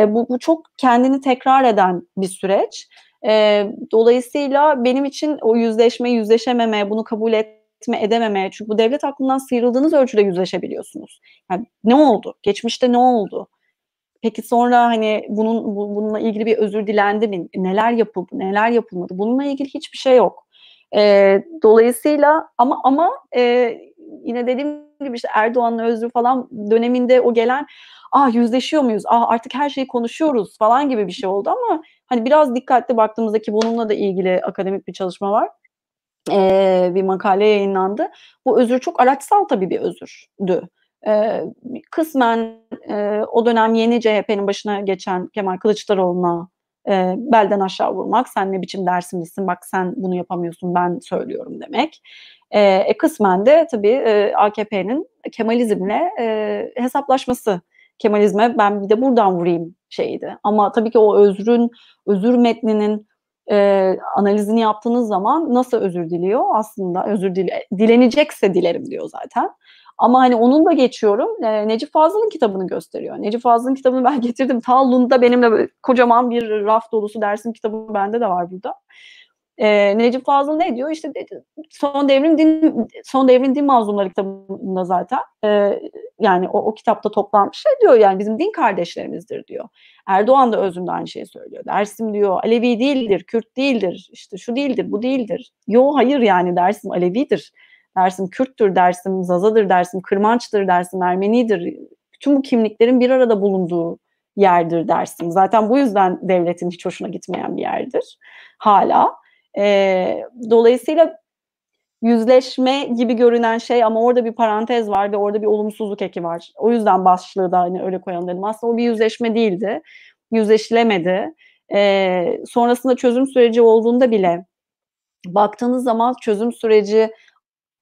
bu çok kendini tekrar eden bir süreç. Dolayısıyla benim için o yüzleşme, yüzleşememe, bunu kabul etme, edememe, çünkü bu devlet aklından sıyrıldığınız ölçüde yüzleşebiliyorsunuz. Yani ne oldu? Geçmişte ne oldu? Peki sonra hani bununla ilgili bir özür dilendi mi? Neler yapıldı, neler yapılmadı? Bununla ilgili hiçbir şey yok. Dolayısıyla ama yine dediğim gibi işte Erdoğan'ın özrü falan döneminde o gelen yüzleşiyor muyuz? Artık her şeyi konuşuyoruz falan gibi bir şey oldu ama hani biraz dikkatli baktığımızda ki bununla da ilgili akademik bir çalışma var. Bir makale yayınlandı. Bu özür çok araçsal tabii bir özürdü. Kısmen o dönem yeni CHP'nin başına geçen Kemal Kılıçdaroğlu'na belden aşağı vurmak, sen ne biçim Dersimlisin, bak sen bunu yapamıyorsun, ben söylüyorum demek. Kısmen de tabii AKP'nin Kemalizmle hesaplaşması. Kemalizme ben bir de buradan vurayım şeydi. Ama tabii ki o özür metninin analizini yaptığınız zaman nasıl özür diliyor? Aslında dilenecekse dilerim diyor zaten. Ama hani onun da geçiyorum. Necip Fazıl'ın kitabını gösteriyor. Necip Fazıl'ın kitabını ben getirdim. Ta Lund'da benimle kocaman bir raf dolusu Dersim kitabı bende de var burada. Necip Fazıl ne diyor? İşte Son Devrin Din Mazlumları kitabında zaten yani o kitapta toplanmış şey diyor, yani bizim din kardeşlerimizdir diyor. Erdoğan da özünde aynı şeyi söylüyor. Dersim diyor Alevi değildir, Kürt değildir, işte şu değildir, bu değildir. Yo hayır, yani Dersim Alevidir. Dersim Kürttür, Dersim Zazadır, Dersim Kırmanç'tır, Dersim Ermenidir. Bütün bu kimliklerin bir arada bulunduğu yerdir Dersim. Zaten bu yüzden devletin hiç hoşuna gitmeyen bir yerdir hala. Dolayısıyla yüzleşme gibi görünen şey ama orada bir parantez var ve orada bir olumsuzluk eki var. O yüzden başlığı da hani öyle koyalım dedim. Aslında o bir yüzleşme değildi. Yüzleşilemedi. Sonrasında çözüm süreci olduğunda bile baktığınız zaman çözüm süreci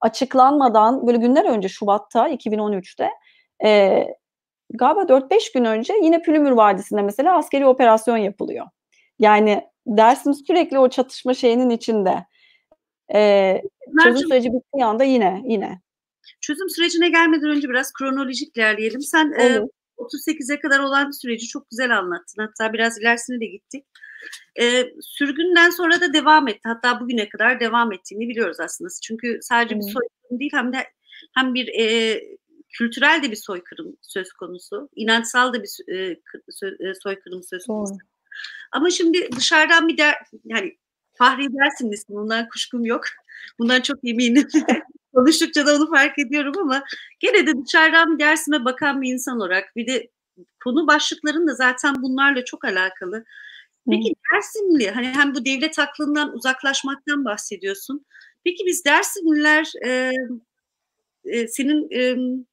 açıklanmadan böyle günler önce Şubat'ta 2013'te galiba 4-5 gün önce yine Pülümür Vadisi'nde mesela askeri operasyon yapılıyor. Yani Dersim sürekli o çatışma şeyinin içinde. Çözüm süreci bittiği anda yine. Çözüm sürecine gelmeden önce biraz kronolojik ilerleyelim. Sen 38'e kadar olan süreci çok güzel anlattın. Hatta biraz ilerisine de gittik. Sürgünden sonra da devam etti. Hatta bugüne kadar devam ettiğini biliyoruz aslında. Çünkü sadece bir soykırım değil, hem bir kültürel de bir soykırım söz konusu. İnançsal da bir soykırım söz konusu. Doğru. Ama şimdi dışarıdan yani Fahri Dersimlisin, ondan kuşkum yok. Bundan çok eminim. Konuştukça da onu fark ediyorum ama gene de dışarıdan bir Dersim'e bakan bir insan olarak, bir de konu başlıkların da zaten bunlarla çok alakalı. Peki Dersimli, hani hem bu devlet aklından uzaklaşmaktan bahsediyorsun. Peki biz Dersimliler senin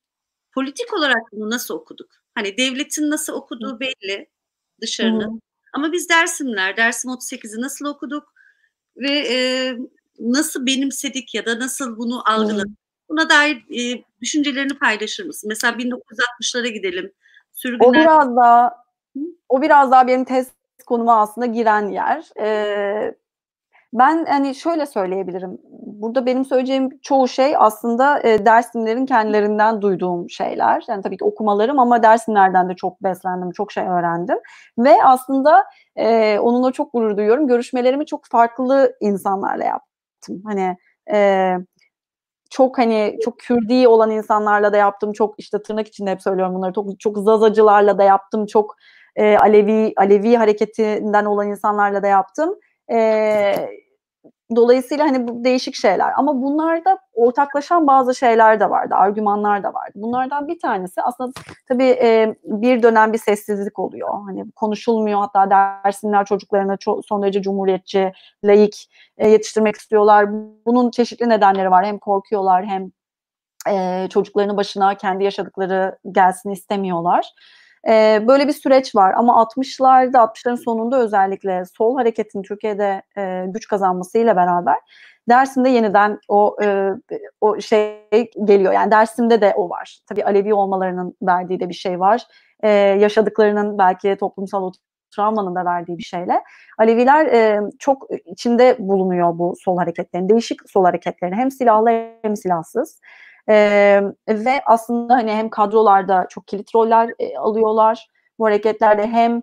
politik olarak bunu nasıl okuduk? Hani devletin nasıl okuduğu belli dışarının. Ama biz Dersimler, Dersim 38'i nasıl okuduk ve nasıl benimsedik ya da nasıl bunu algıladık? Buna dair düşüncelerini paylaşır mısın? Mesela 1960'lara gidelim. Sürgünler... O biraz daha benim test konuma aslında giren yer. Ben hani şöyle söyleyebilirim. Burada benim söyleyeceğim çoğu şey aslında Dersimlerin kendilerinden duyduğum şeyler. Yani tabii ki okumalarım ama Dersimlerden de çok beslendim, çok şey öğrendim. Ve aslında onunla çok gurur duyuyorum. Görüşmelerimi çok farklı insanlarla yaptım. Hani çok Kürdi olan insanlarla da yaptım. Çok işte tırnak içinde hep söylüyorum bunları. Çok Zazacılarla da yaptım. Çok Alevi hareketinden olan insanlarla da yaptım. Dolayısıyla hani bu değişik şeyler. Ama bunlarda ortaklaşan bazı şeyler de vardı. Argümanlar da vardı. Bunlardan bir tanesi aslında tabii bir dönem bir sessizlik oluyor. Hani konuşulmuyor. Hatta Dersimler çocuklarını son derece cumhuriyetçi, laik yetiştirmek istiyorlar. Bunun çeşitli nedenleri var. Hem korkuyorlar hem çocuklarının başına kendi yaşadıkları gelsin istemiyorlar. Böyle bir süreç var ama 60'ların sonunda özellikle sol hareketin Türkiye'de güç kazanmasıyla beraber Dersim'de yeniden o şey geliyor. Yani Dersim'de de o var. Tabii Alevi olmalarının verdiği de bir şey var. Yaşadıklarının belki toplumsal travmanın da verdiği bir şeyle. Aleviler çok içinde bulunuyor bu sol hareketlerin. Değişik sol hareketlerin. Hem silahlı hem silahsız. Ve aslında hani hem kadrolarda çok kilit roller alıyorlar bu hareketlerde, hem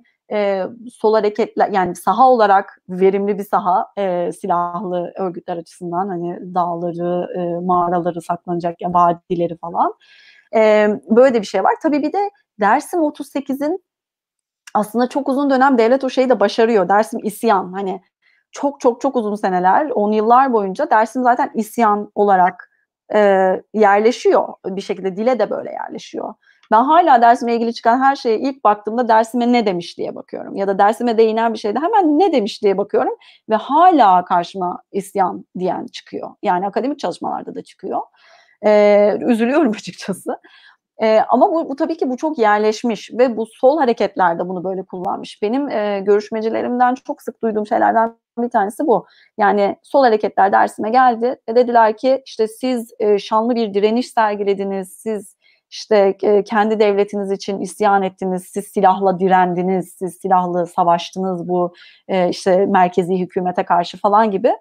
sol hareketler, yani saha olarak verimli bir saha, silahlı örgütler açısından, hani dağları, mağaraları saklanacak, ya vadileri falan. Böyle de bir şey var. Tabii bir de Dersim 38'in aslında çok uzun dönem devlet o şeyi de başarıyor. Dersim isyan, hani çok uzun seneler, 10 yıllar boyunca Dersim zaten isyan olarak yerleşiyor. Bir şekilde dile de böyle yerleşiyor. Ben hala Dersim'e ilgili çıkan her şeye ilk baktığımda Dersim'e ne demiş diye bakıyorum. Ya da Dersim'e değinen bir şeyde hemen ne demiş diye bakıyorum. Ve hala karşıma isyan diyen çıkıyor. Yani akademik çalışmalarda da çıkıyor. Üzülüyorum açıkçası. Ama bu tabii ki bu çok yerleşmiş ve bu sol hareketler de bunu böyle kullanmış. Benim görüşmecilerimden çok sık duyduğum şeylerden bir tanesi bu. Yani sol hareketler Dersim'e geldi ve dediler ki işte siz şanlı bir direniş sergilediniz, siz işte kendi devletiniz için isyan ettiniz, siz silahla direndiniz, siz silahlı savaştınız bu işte merkezi hükümete karşı falan gibi.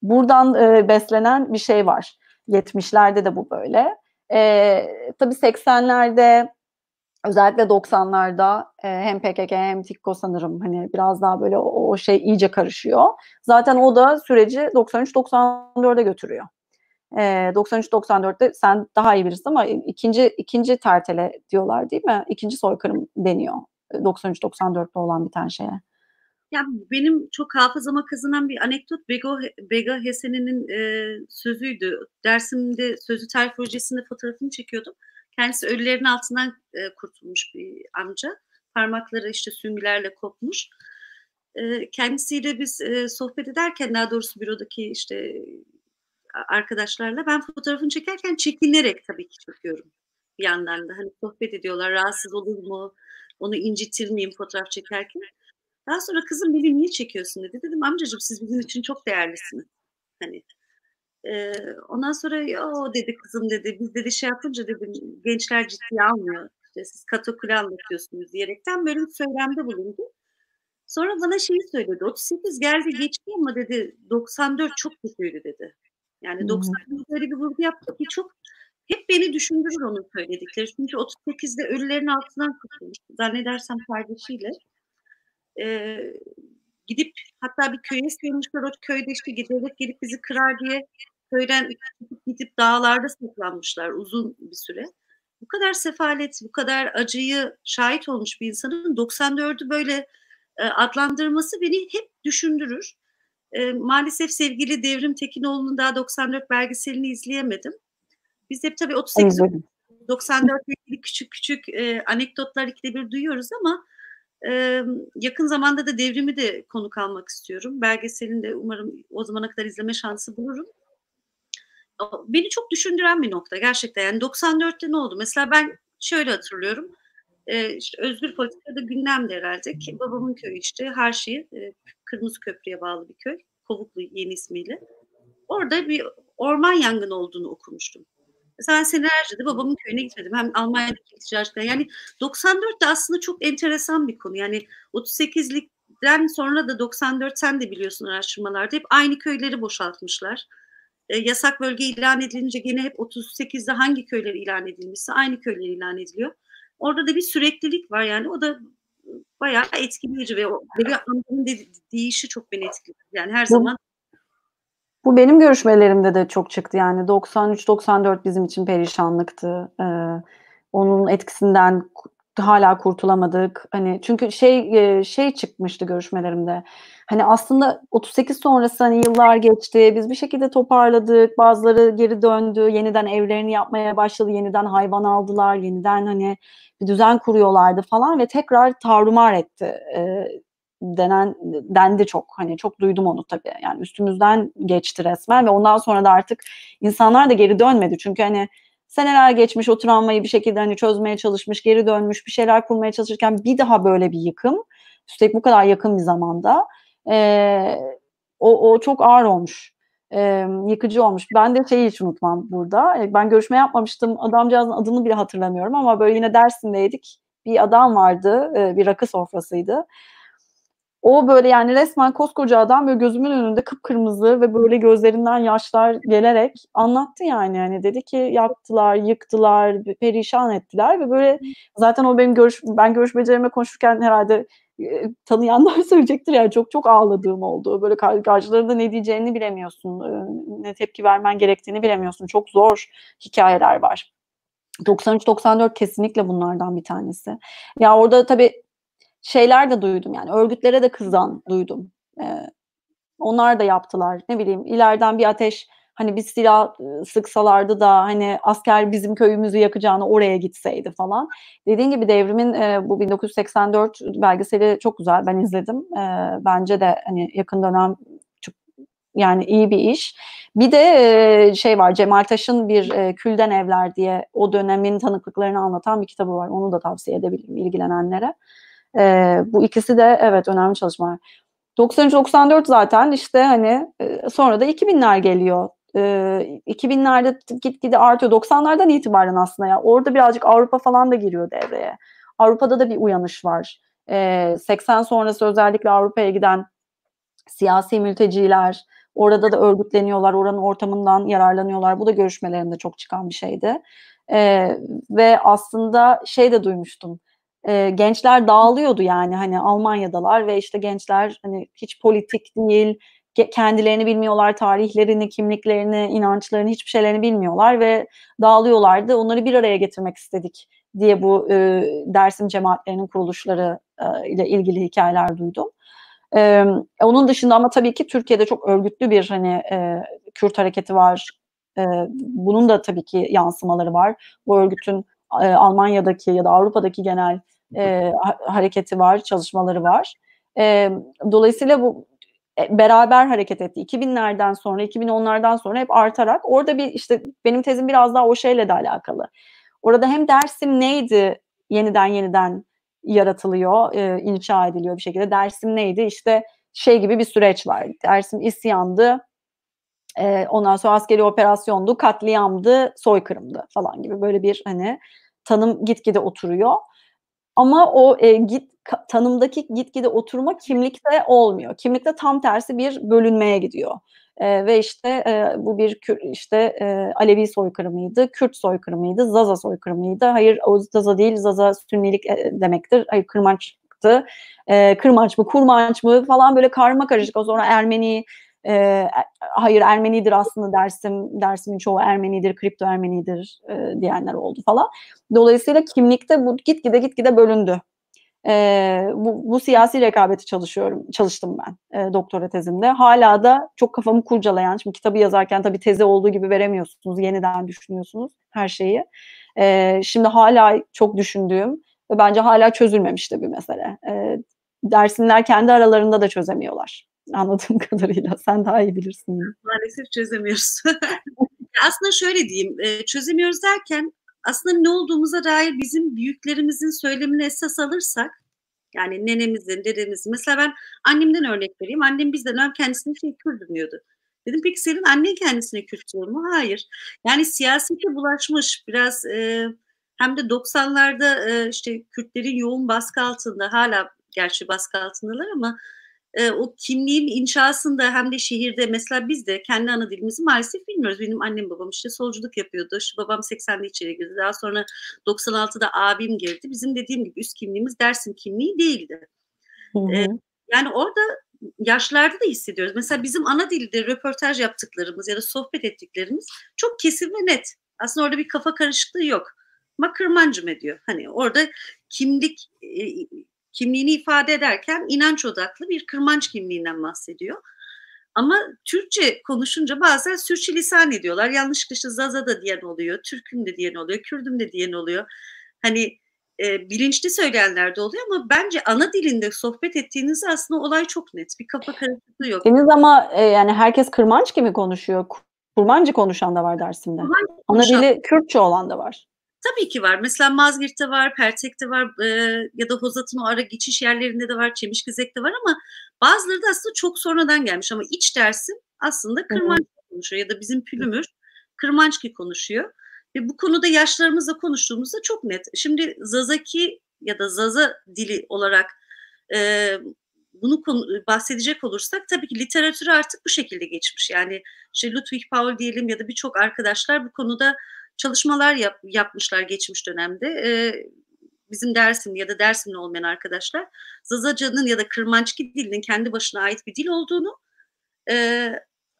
Buradan beslenen bir şey var. 70'lerde de bu böyle. Tabii 80'lerde, özellikle 90'larda hem PKK hem TİKKO sanırım hani biraz daha böyle o şey iyice karışıyor. Zaten o da süreci 93-94'e götürüyor. 93-94'te sen daha iyi bilirsin ama ikinci tertele diyorlar değil mi? İkinci soykırım deniyor 93-94'te olan bir tane şeye. Ya benim çok hafızama kazınan bir anekdot Bega Hesene'nin sözüydü. Dersim'de Sözlü Tarih Projesi'nde fotoğrafını çekiyordum. Kendisi ölülerin altından kurtulmuş bir amca. Parmakları işte süngülerle kopmuş. Kendisiyle biz sohbet ederken, daha doğrusu bürodaki işte arkadaşlarla, ben fotoğrafını çekerken çekinerek tabii ki çekiyorum. Bir yandan da hani sohbet ediyorlar, rahatsız olur mu, onu incitir miyim fotoğraf çekerken. Daha sonra kızım beni niye çekiyorsun dedi. Dedim amcacığım siz bizim için çok değerlisiniz. Hani ondan sonra o dedi kızım dedi, biz dedi şey yapınca dedim gençler ciddiye almıyor. İşte siz kataküle anlatıyorsunuz diyerekten böyle bir söylemde bulundu. Sonra bana şeyi söyledi. 38 geldi geçti ama dedi 94 çok kötüydü dedi. Yani 94 böyle bir vurgu yaptı ki çok hep beni düşündürür onun söyledikleri. Çünkü 38'de ölülerin altından kurtulmuş. Zannedersem kardeşiyle. Gidip hatta bir köye sığınmışlar. O köyde işte devlet gelip bizi kırar diye köyden gidip dağlarda saklanmışlar uzun bir süre. Bu kadar sefalet, bu kadar acıyı şahit olmuş bir insanın 94'ü böyle adlandırması beni hep düşündürür. Maalesef sevgili Devrim Tekinoğlu'nun daha 94 belgeselini izleyemedim. Biz hep tabii 38 94 ile ilgili küçük küçük anekdotlar ikide bir duyuyoruz ama yakın zamanda da Devrim'i de konuk almak istiyorum. Belgeselini de umarım o zamana kadar izleme şansı bulurum. Beni çok düşündüren bir nokta gerçekten. Yani 94'te ne oldu? Mesela ben şöyle hatırlıyorum. İşte özgür politikada gündemdi herhalde. Babamın köyü işte Harşi, Kırmızı Köprü'ye bağlı bir köy. Kovuklu yeni ismiyle. Orada bir orman yangını olduğunu okumuştum. Mesela ben senelerce de babamın köyüne gitmedim. Hem Almanya'daki ticaretten. Yani 94 de aslında çok enteresan bir konu. Yani 38'likten sonra da 94 sen de biliyorsun araştırmalarda hep aynı köyleri boşaltmışlar. Yasak bölge ilan edilince gene hep 38'de hangi köyler ilan edilmişse aynı köyler ilan ediliyor. Orada da bir süreklilik var yani o da bayağı etkileyici ve o Anadolu'nun deyişi çok beni etkiledi. Yani her zaman. Bu benim görüşmelerimde de çok çıktı yani 93-94 bizim için perişanlıktı. Onun etkisinden hala kurtulamadık. Hani çünkü şey çıkmıştı görüşmelerimde. Hani aslında 38 sonrası hani yıllar geçti. Biz bir şekilde toparladık. Bazıları geri döndü. Yeniden evlerini yapmaya başladı. Yeniden hayvan aldılar. Yeniden hani bir düzen kuruyorlardı falan ve tekrar tarumar etti. Dendi çok. Hani çok duydum onu tabii. Yani üstümüzden geçti resmen ve ondan sonra da artık insanlar da geri dönmedi. Çünkü hani seneler geçmiş o travmayı bir şekilde hani çözmeye çalışmış, geri dönmüş, bir şeyler kurmaya çalışırken bir daha böyle bir yıkım. Üstelik bu kadar yakın bir zamanda. O çok ağır olmuş. Yıkıcı olmuş. Ben de şeyi hiç unutmam burada. Ben görüşme yapmamıştım. Adamcağızın adını bile hatırlamıyorum ama böyle yine Dersim'deydik. Bir adam vardı. Bir rakı sofrasıydı. O böyle yani resmen koskoca adam böyle gözümün önünde kıpkırmızı ve böyle gözlerinden yaşlar gelerek anlattı yani. Yani dedi ki yaktılar, yıktılar, perişan ettiler ve böyle zaten o benim ben görüşmecilerime konuşurken herhalde tanıyanlar söyleyecektir yani çok çok ağladığım oldu. Böyle karşılarında ne diyeceğini bilemiyorsun, ne tepki vermen gerektiğini bilemiyorsun. Çok zor hikayeler var. 93-94 kesinlikle bunlardan bir tanesi. Ya orada tabii şeyler de duydum yani örgütlere de kızan duydum. Onlar da yaptılar. Ne bileyim ileriden bir ateş hani bir silah sıksalardı da hani asker bizim köyümüzü yakacağını oraya gitseydi falan. Dediğin gibi Devrim'in bu 1984 belgeseli çok güzel. Ben izledim. Bence de hani yakın dönem çok yani iyi bir iş. Bir de şey var Cemal Taş'ın bir Külden Evler diye o dönemin tanıklıklarını anlatan bir kitabı var. Onu da tavsiye edebilirim ilgilenenlere. Bu ikisi de evet önemli çalışmalar. 93-94 zaten işte hani sonra da 2000'ler geliyor. 2000'lerde gitgide artıyor. 90'lardan itibaren aslında ya orada birazcık Avrupa falan da giriyor devreye. Avrupa'da da bir uyanış var. 80 sonrası özellikle Avrupa'ya giden siyasi mülteciler orada da örgütleniyorlar. Oranın ortamından yararlanıyorlar. Bu da görüşmelerinde çok çıkan bir şeydi. Ve aslında şey de duymuştum. Gençler dağılıyordu yani hani Almanya'dalar ve işte gençler hani hiç politik değil, kendilerini bilmiyorlar, tarihlerini, kimliklerini, inançlarını, hiçbir şeylerini bilmiyorlar ve dağılıyorlardı. Onları bir araya getirmek istedik diye bu Dersim cemaatlerinin kuruluşları ile ilgili hikayeler duydum. Onun dışında ama tabii ki Türkiye'de çok örgütlü bir hani Kürt hareketi var. Bunun da tabii ki yansımaları var. Bu örgütün Almanya'daki ya da Avrupa'daki genel hareketi var, çalışmaları var. Dolayısıyla bu beraber hareket etti. 2000'lerden sonra, 2010'lardan sonra hep artarak orada bir işte benim tezim biraz daha o şeyle de alakalı. Orada hem Dersim neydi yeniden yaratılıyor, inşa ediliyor bir şekilde. Dersim neydi? İşte şey gibi bir süreç var. Dersim isyandı, ondan sonra askeri operasyondu, katliamdı, soykırımdı falan gibi böyle bir hani tanım gitgide oturuyor. Ama o tanımdaki gitgide oturma kimlikte olmuyor. Kimlikte tam tersi bir bölünmeye gidiyor. Ve işte bu bir işte Alevi soykırımıydı, Kürt soykırımıydı, Zaza soykırımıydı. Hayır, o Zaza değil, Zaza Sünnilik demektir. Hayır, Kırmançtı. Kırmanç mı, Kurmanç mı falan, böyle karma karışık. O sonra Ermeni, hayır Ermenidir aslında Dersim'in çoğu Ermenidir, kripto Ermenidir diyenler oldu falan. Dolayısıyla kimlikte bu gitgide bölündü. Bu siyasi rekabeti çalıştım ben doktora tezimde. Hala da çok kafamı kurcalayan, şimdi kitabı yazarken tabii tezi olduğu gibi veremiyorsunuz, yeniden düşünüyorsunuz her şeyi. Şimdi hala çok düşündüğüm ve bence hala çözülmemiş de bir mesele. Dersimler kendi aralarında da çözemiyorlar. Anladığım kadarıyla. Sen daha iyi bilirsin. Maalesef çözemiyoruz. Aslında şöyle diyeyim, çözemiyoruz derken aslında ne olduğumuza dair bizim büyüklerimizin söylemini esas alırsak, yani nenemizin, dedemizin, mesela ben annemden örnek vereyim. Annem bizden kendisine Kürdüm diyordu. Dedim peki senin annen kendisine Kürt diyor mu? Hayır. Yani siyasete bulaşmış biraz, hem de 90'larda işte Kürtlerin yoğun baskı altında, hala gerçi baskı altındalar ama o kimliğin inşasında hem de şehirde, mesela biz de kendi ana dilimizi maalesef bilmiyoruz. Benim annem babam işte solculuk yapıyordu. Babam 80'de içeri girdi. Daha sonra 96'da abim girdi. Bizim dediğim gibi üst kimliğimiz Dersim kimliği değildi. Hı hı. Yani orada yaşlarda da hissediyoruz. Mesela bizim ana dilde röportaj yaptıklarımız ya da sohbet ettiklerimiz çok kesin ve net. Aslında orada bir kafa karışıklığı yok. Ama Kırmancım diyor. Hani orada kimliğini ifade ederken inanç odaklı bir Kırmanç kimliğinden bahsediyor. Ama Türkçe konuşunca bazen sürçülisan ediyorlar. Yanlışlıkla işte Zaza da diyen oluyor, Türk'üm de diyen oluyor, Kürdüm de diyen oluyor. Hani bilinçli söyleyenler de oluyor ama bence ana dilinde sohbet ettiğinizde aslında olay çok net. Bir kafa karışıklığı yok. Deniz ama yani herkes Kırmanç gibi konuşuyor. Kurmancı konuşan da var Dersim'de. Ana dili Kürtçe olan da var. Tabii ki var. Mesela Mazgirt'te var, Pertek'te var ya da Hozat'ın o ara geçiş yerlerinde de var, Çemişgizek'te var ama bazıları da aslında çok sonradan gelmiş ama iç Dersim aslında Kırmançki konuşuyor ya da bizim Pülümür Kırmançki konuşuyor. Ve bu konuda yaşlarımızla konuştuğumuzda çok net. Şimdi Zazaki ya da Zaza dili olarak bunu bahsedecek olursak tabii ki literatürü artık bu şekilde geçmiş. Yani işte Ludwig Paul diyelim ya da birçok arkadaşlar bu konuda çalışmalar yapmışlar geçmiş dönemde. Bizim Dersim ya da Dersimli olmayan arkadaşlar Zazaca'nın ya da Kırmançki dilinin kendi başına ait bir dil olduğunu,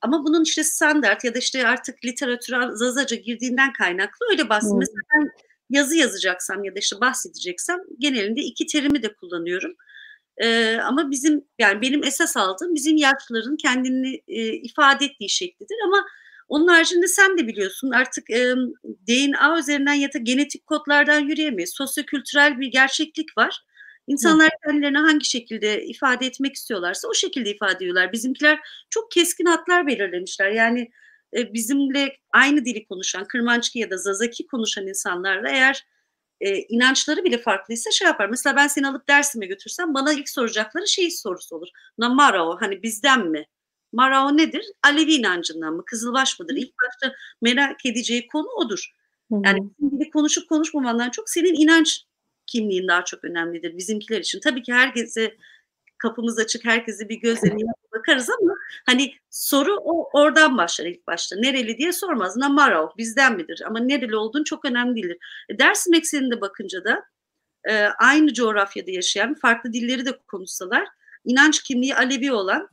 ama bunun işte standart ya da işte artık literatüre Zazaca girdiğinden kaynaklı öyle bahsediyor. Mesela ben yazı yazacaksam ya da işte bahsedeceksem genelinde iki terimi de kullanıyorum. Ama bizim, yani benim esas aldığım bizim yaşlıların kendini ifade ettiği şeklidir ama onun haricinde sen de biliyorsun artık DNA üzerinden ya da genetik kodlardan yürüyemeyiz. Sosyokültürel bir gerçeklik var. İnsanlar kendilerini hangi şekilde ifade etmek istiyorlarsa o şekilde ifade ediyorlar. Bizimkiler çok keskin hatlar belirlemişler. Yani bizimle aynı dili konuşan, Kırmançki ya da Zazaki konuşan insanlarla eğer inançları bile farklıysa şey yapar. Mesela ben seni alıp Dersim'e götürsem bana ilk soracakları şey sorusu olur. Marao, hani bizden mi? Marao nedir? Alevi inancından mı? Kızılbaş mıdır? İlk başta merak edeceği konu odur. Yani dili konuşup konuşmamandan çok senin inanç kimliğin daha çok önemlidir bizimkiler için. Tabii ki herkese kapımız açık, herkese bir gözlerini bakarız ama hani soru oradan başlar ilk başta. Nereli diye sormaz. Namarov bizden midir? Ama nereli olduğun çok önemli değildir. Dersim ekseninde bakınca da aynı coğrafyada yaşayan, farklı dilleri de konuşsalar, inanç kimliği Alevi olan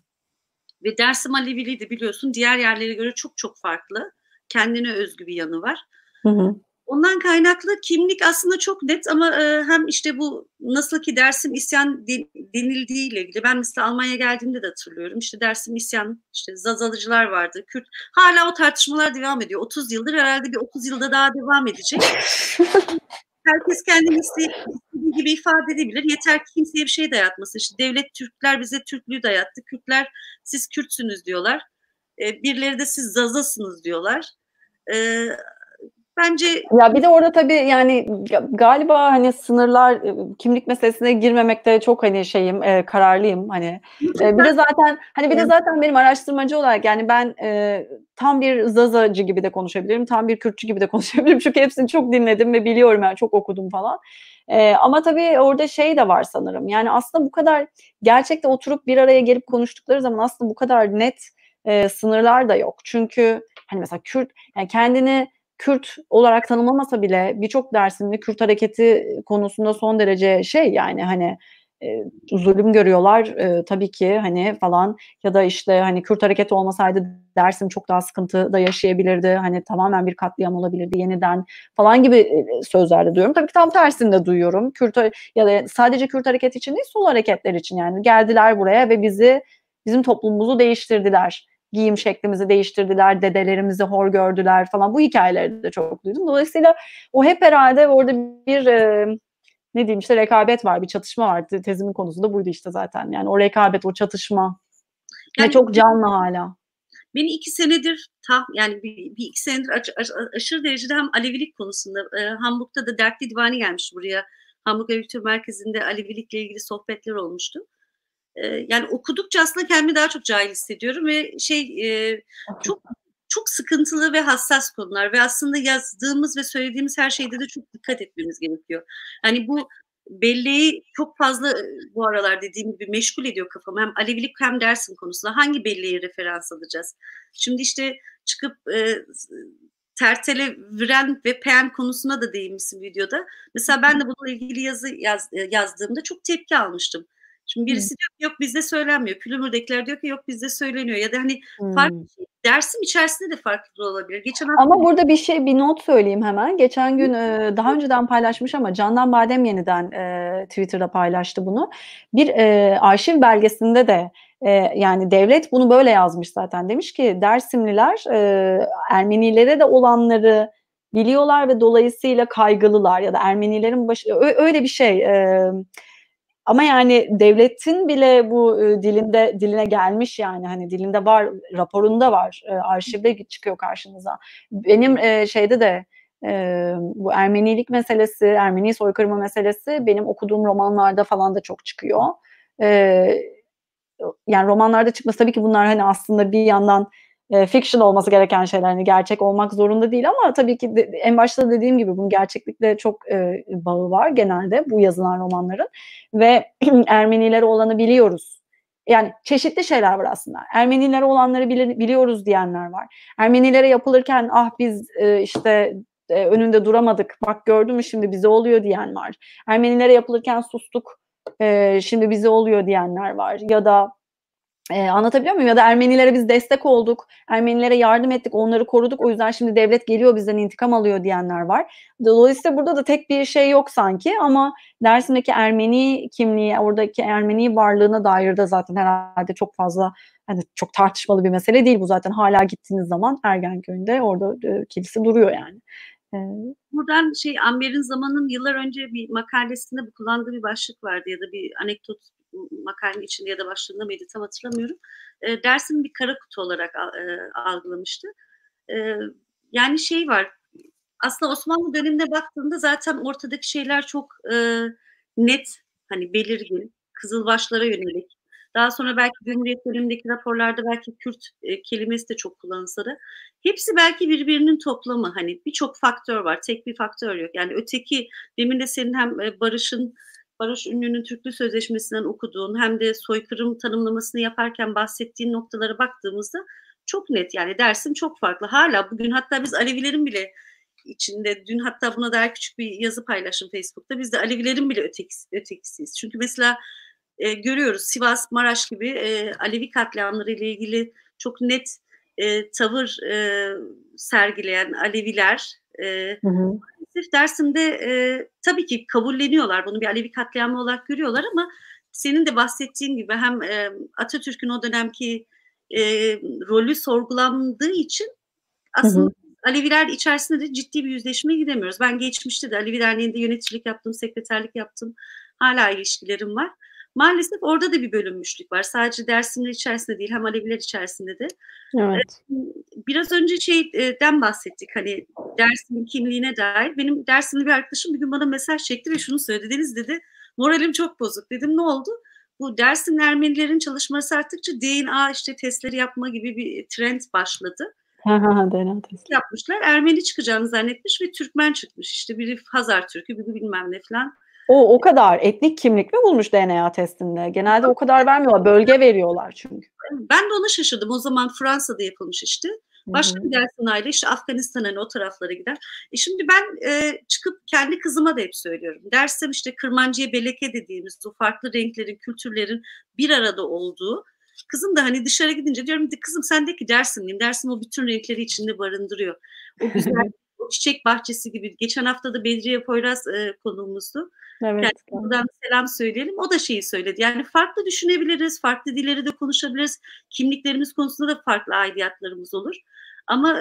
ve Dersim Aleviliği de biliyorsun diğer yerlere göre çok çok farklı. Kendine özgü bir yanı var. Hı hı. Ondan kaynaklı kimlik aslında çok net ama hem işte bu nasıl ki Dersim isyan denildiğiyle ilgili, ben mesela Almanya geldiğimde de hatırlıyorum. İşte Dersim isyan, işte Zazalıcılar vardı, Kürt. Hala o tartışmalar devam ediyor. 30 yıldır, herhalde bir 30 yılda daha devam edecek. Herkes kendini istediği gibi ifade edebilir. Yeter ki kimseye bir şey dayatmasın. İşte devlet Türkler bize Türklüğü dayattı. Kürtler siz Kürtsünüz diyorlar. Birileri de siz Zazasınız diyorlar. Bence ya bir de orada tabii yani galiba hani sınırlar, kimlik meselesine girmemekte çok hani kararlıyım hani. Bir de zaten hani benim araştırmacı olarak yani ben tam bir Zazacı gibi de konuşabilirim, tam bir Kürtçü gibi de konuşabilirim çünkü hepsini çok dinledim ve biliyorum, yani çok okudum falan. Ama tabii orada de var sanırım. Yani aslında bu kadar gerçekten oturup bir araya gelip konuştukları zaman aslında bu kadar net sınırlar da yok. Çünkü hani mesela Kürt, yani kendini Kürt olarak tanımlamasa bile birçok Dersimli Kürt hareketi konusunda son derece yani hani zulüm görüyorlar tabii ki hani falan, ya da işte hani Kürt hareketi olmasaydı Dersim çok daha sıkıntı da yaşayabilirdi. Hani tamamen bir katliam olabilirdi yeniden falan gibi sözler de duyuyorum. Tabii ki tam tersini de duyuyorum. Ya da sadece Kürt hareketi için değil, sol hareketler için, yani geldiler buraya ve bizim toplumumuzu değiştirdiler. Giyim şeklimizi değiştirdiler, dedelerimizi hor gördüler falan. Bu hikayeleri de çok duydum. Dolayısıyla o hep herhalde orada bir ne diyeyim işte rekabet var, bir çatışma var. Tezimin konusu da buydu işte zaten. Yani o rekabet, o çatışma ve Yani çok canlı hala. beni 2 senedir yani bir 2 senedir aşırı derecede hem Alevilik konusunda Hamburg'da da Dertli Divani gelmiş buraya. Hamburg Alevi Kültür Merkezi'nde Alevilikle ilgili sohbetler olmuştu. Yani okudukça aslında kendimi daha çok cahil hissediyorum ve çok çok sıkıntılı ve hassas konular ve aslında yazdığımız ve söylediğimiz her şeyde de çok dikkat etmemiz gerekiyor. Yani bu belleği çok fazla bu aralar dediğim gibi meşgul ediyor kafamı. Hem Alevilik hem Dersim konusunda hangi belleği referans alacağız? Şimdi işte çıkıp Tertele, Viren ve Pen konusuna da değinmişsin videoda. Mesela ben de bununla ilgili yazdığımda çok tepki almıştım. Şimdi birisi diyor ki yok bizde söylenmiyor. Külümürdekiler diyor ki yok bizde söyleniyor. Ya da hani farklı Dersim içerisinde de farklı olabilir. Geçen hafta ama burada bir not söyleyeyim hemen. Geçen gün daha önceden paylaşmış ama Candan Badem yeniden Twitter'da paylaştı bunu. Bir arşiv belgesinde de yani devlet bunu böyle yazmış zaten. Demiş ki Dersimliler Ermenilere de olanları biliyorlar ve dolayısıyla kaygılılar, ya da Ermenilerin öyle bir şey. Ama yani devletin bile bu diline gelmiş, yani hani dilinde var, raporunda var, arşivde çıkıyor karşınıza. Benim şeyde de bu Ermenilik meselesi, Ermeni soykırımı meselesi benim okuduğum romanlarda falan da çok çıkıyor. E, Yani romanlarda çıkması, tabii ki bunlar hani aslında bir yandan fiction olması gereken şeyler, hani gerçek olmak zorunda değil, ama tabii ki en başta dediğim gibi bunun gerçeklikle çok bağı var genelde bu yazılan romanların ve Ermenilere olanı biliyoruz. Yani çeşitli şeyler var aslında. Ermenilere olanları biliyoruz diyenler var. Ermenilere yapılırken ah biz işte önünde duramadık, bak gördün mü şimdi bize oluyor diyen var. Ermenilere yapılırken sustuk, şimdi bize oluyor diyenler var. Ya da anlatabiliyor muyum? Ya da Ermenilere biz destek olduk, Ermenilere yardım ettik, onları koruduk, o yüzden şimdi devlet geliyor bizden intikam alıyor diyenler var. Dolayısıyla burada da tek bir şey yok sanki, ama Dersim'deki Ermeni kimliği, oradaki Ermeni varlığına dair de zaten herhalde çok fazla, hani çok tartışmalı bir mesele değil bu zaten. Hala gittiğiniz zaman Ergenköy'ünde orada kilise duruyor yani. buradan Amber'in Zaman'ın yıllar önce bir makalesinde bu kullandığı bir başlık vardı ya da bir anekdot makalenin içinde ya da başlığında mıydı tam hatırlamıyorum. Dersim'i bir kara kutu olarak algılamıştı. Yani var, aslında Osmanlı dönemine baktığında zaten ortadaki şeyler çok net, hani belirgin, Kızılbaşlara yönelik. Daha sonra belki Cumhuriyet dönemindeki raporlarda belki Kürt kelimesi de çok kullanılsa da hepsi belki birbirinin toplamı. Hani birçok faktör var, tek bir faktör yok. Yani öteki, demin de senin hem Barış Ünlü'nün Türklüğü Sözleşmesi'nden okuduğun hem de soykırım tanımlamasını yaparken bahsettiğin noktalara baktığımızda çok net. Yani Dersim çok farklı. Hala bugün hatta biz Alevilerin bile içinde, dün hatta buna dair küçük bir yazı paylaştım Facebook'ta. Biz de Alevilerin bile ötekisiyiz. Çünkü mesela görüyoruz Sivas, Maraş gibi Alevi katliamları ile ilgili çok net tavır sergileyen Aleviler Dersim'de tabii ki kabulleniyorlar. Bunu bir Alevi katliamı olarak görüyorlar ama senin de bahsettiğin gibi hem Atatürk'ün o dönemki rolü sorgulandığı için aslında Aleviler içerisinde de ciddi bir yüzleşmeye gidemiyoruz. Ben geçmişte de Alevi Derneği'nde yöneticilik yaptım, sekreterlik yaptım. Hala ilişkilerim var. Maalesef orada da bir bölünmüşlük var. Sadece Dersimler içerisinde değil, hem Aleviler içerisinde de. Evet. Biraz önce şeyden bahsettik, hani Dersim'in kimliğine dair. Benim Dersimli bir arkadaşım bir gün bana mesaj çekti ve şunu söyledi. Deniz dedi, moralim çok bozuk. Dedim ne oldu? Bu Dersimli Ermenilerin çalışması arttıkça DNA işte testleri yapma gibi bir trend başladı. DNA testi Yapmışlar. Ermeni çıkacağını zannetmiş ve Türkmen çıkmış. İşte biri Hazar Türk'ü, biri bilmem ne falan. O kadar etnik kimlik mi bulmuş DNA testinde? Genelde o kadar vermiyorlar. Bölge veriyorlar çünkü. Ben de ona şaşırdım. O zaman Fransa'da yapılmış işte. Başka bir dersin aile işte Afganistan'a hani o taraflara gider. Şimdi ben çıkıp kendi kızıma da hep söylüyorum. Dersim işte kırmancıya beleke dediğimiz o farklı renklerin, kültürlerin bir arada olduğu. Kızım da hani dışarı gidince diyorum kızım sendeki Dersimliyim. Dersim o bütün renkleri içinde barındırıyor. O güzel o çiçek bahçesi gibi. Geçen hafta da Bedriye Poyraz konuğumuzdu. Evet. Yani buradan selam söyleyelim. O da şeyi söyledi. Yani farklı düşünebiliriz, farklı dilleri de konuşabiliriz. Kimliklerimiz konusunda da farklı aidiyatlarımız olur. Ama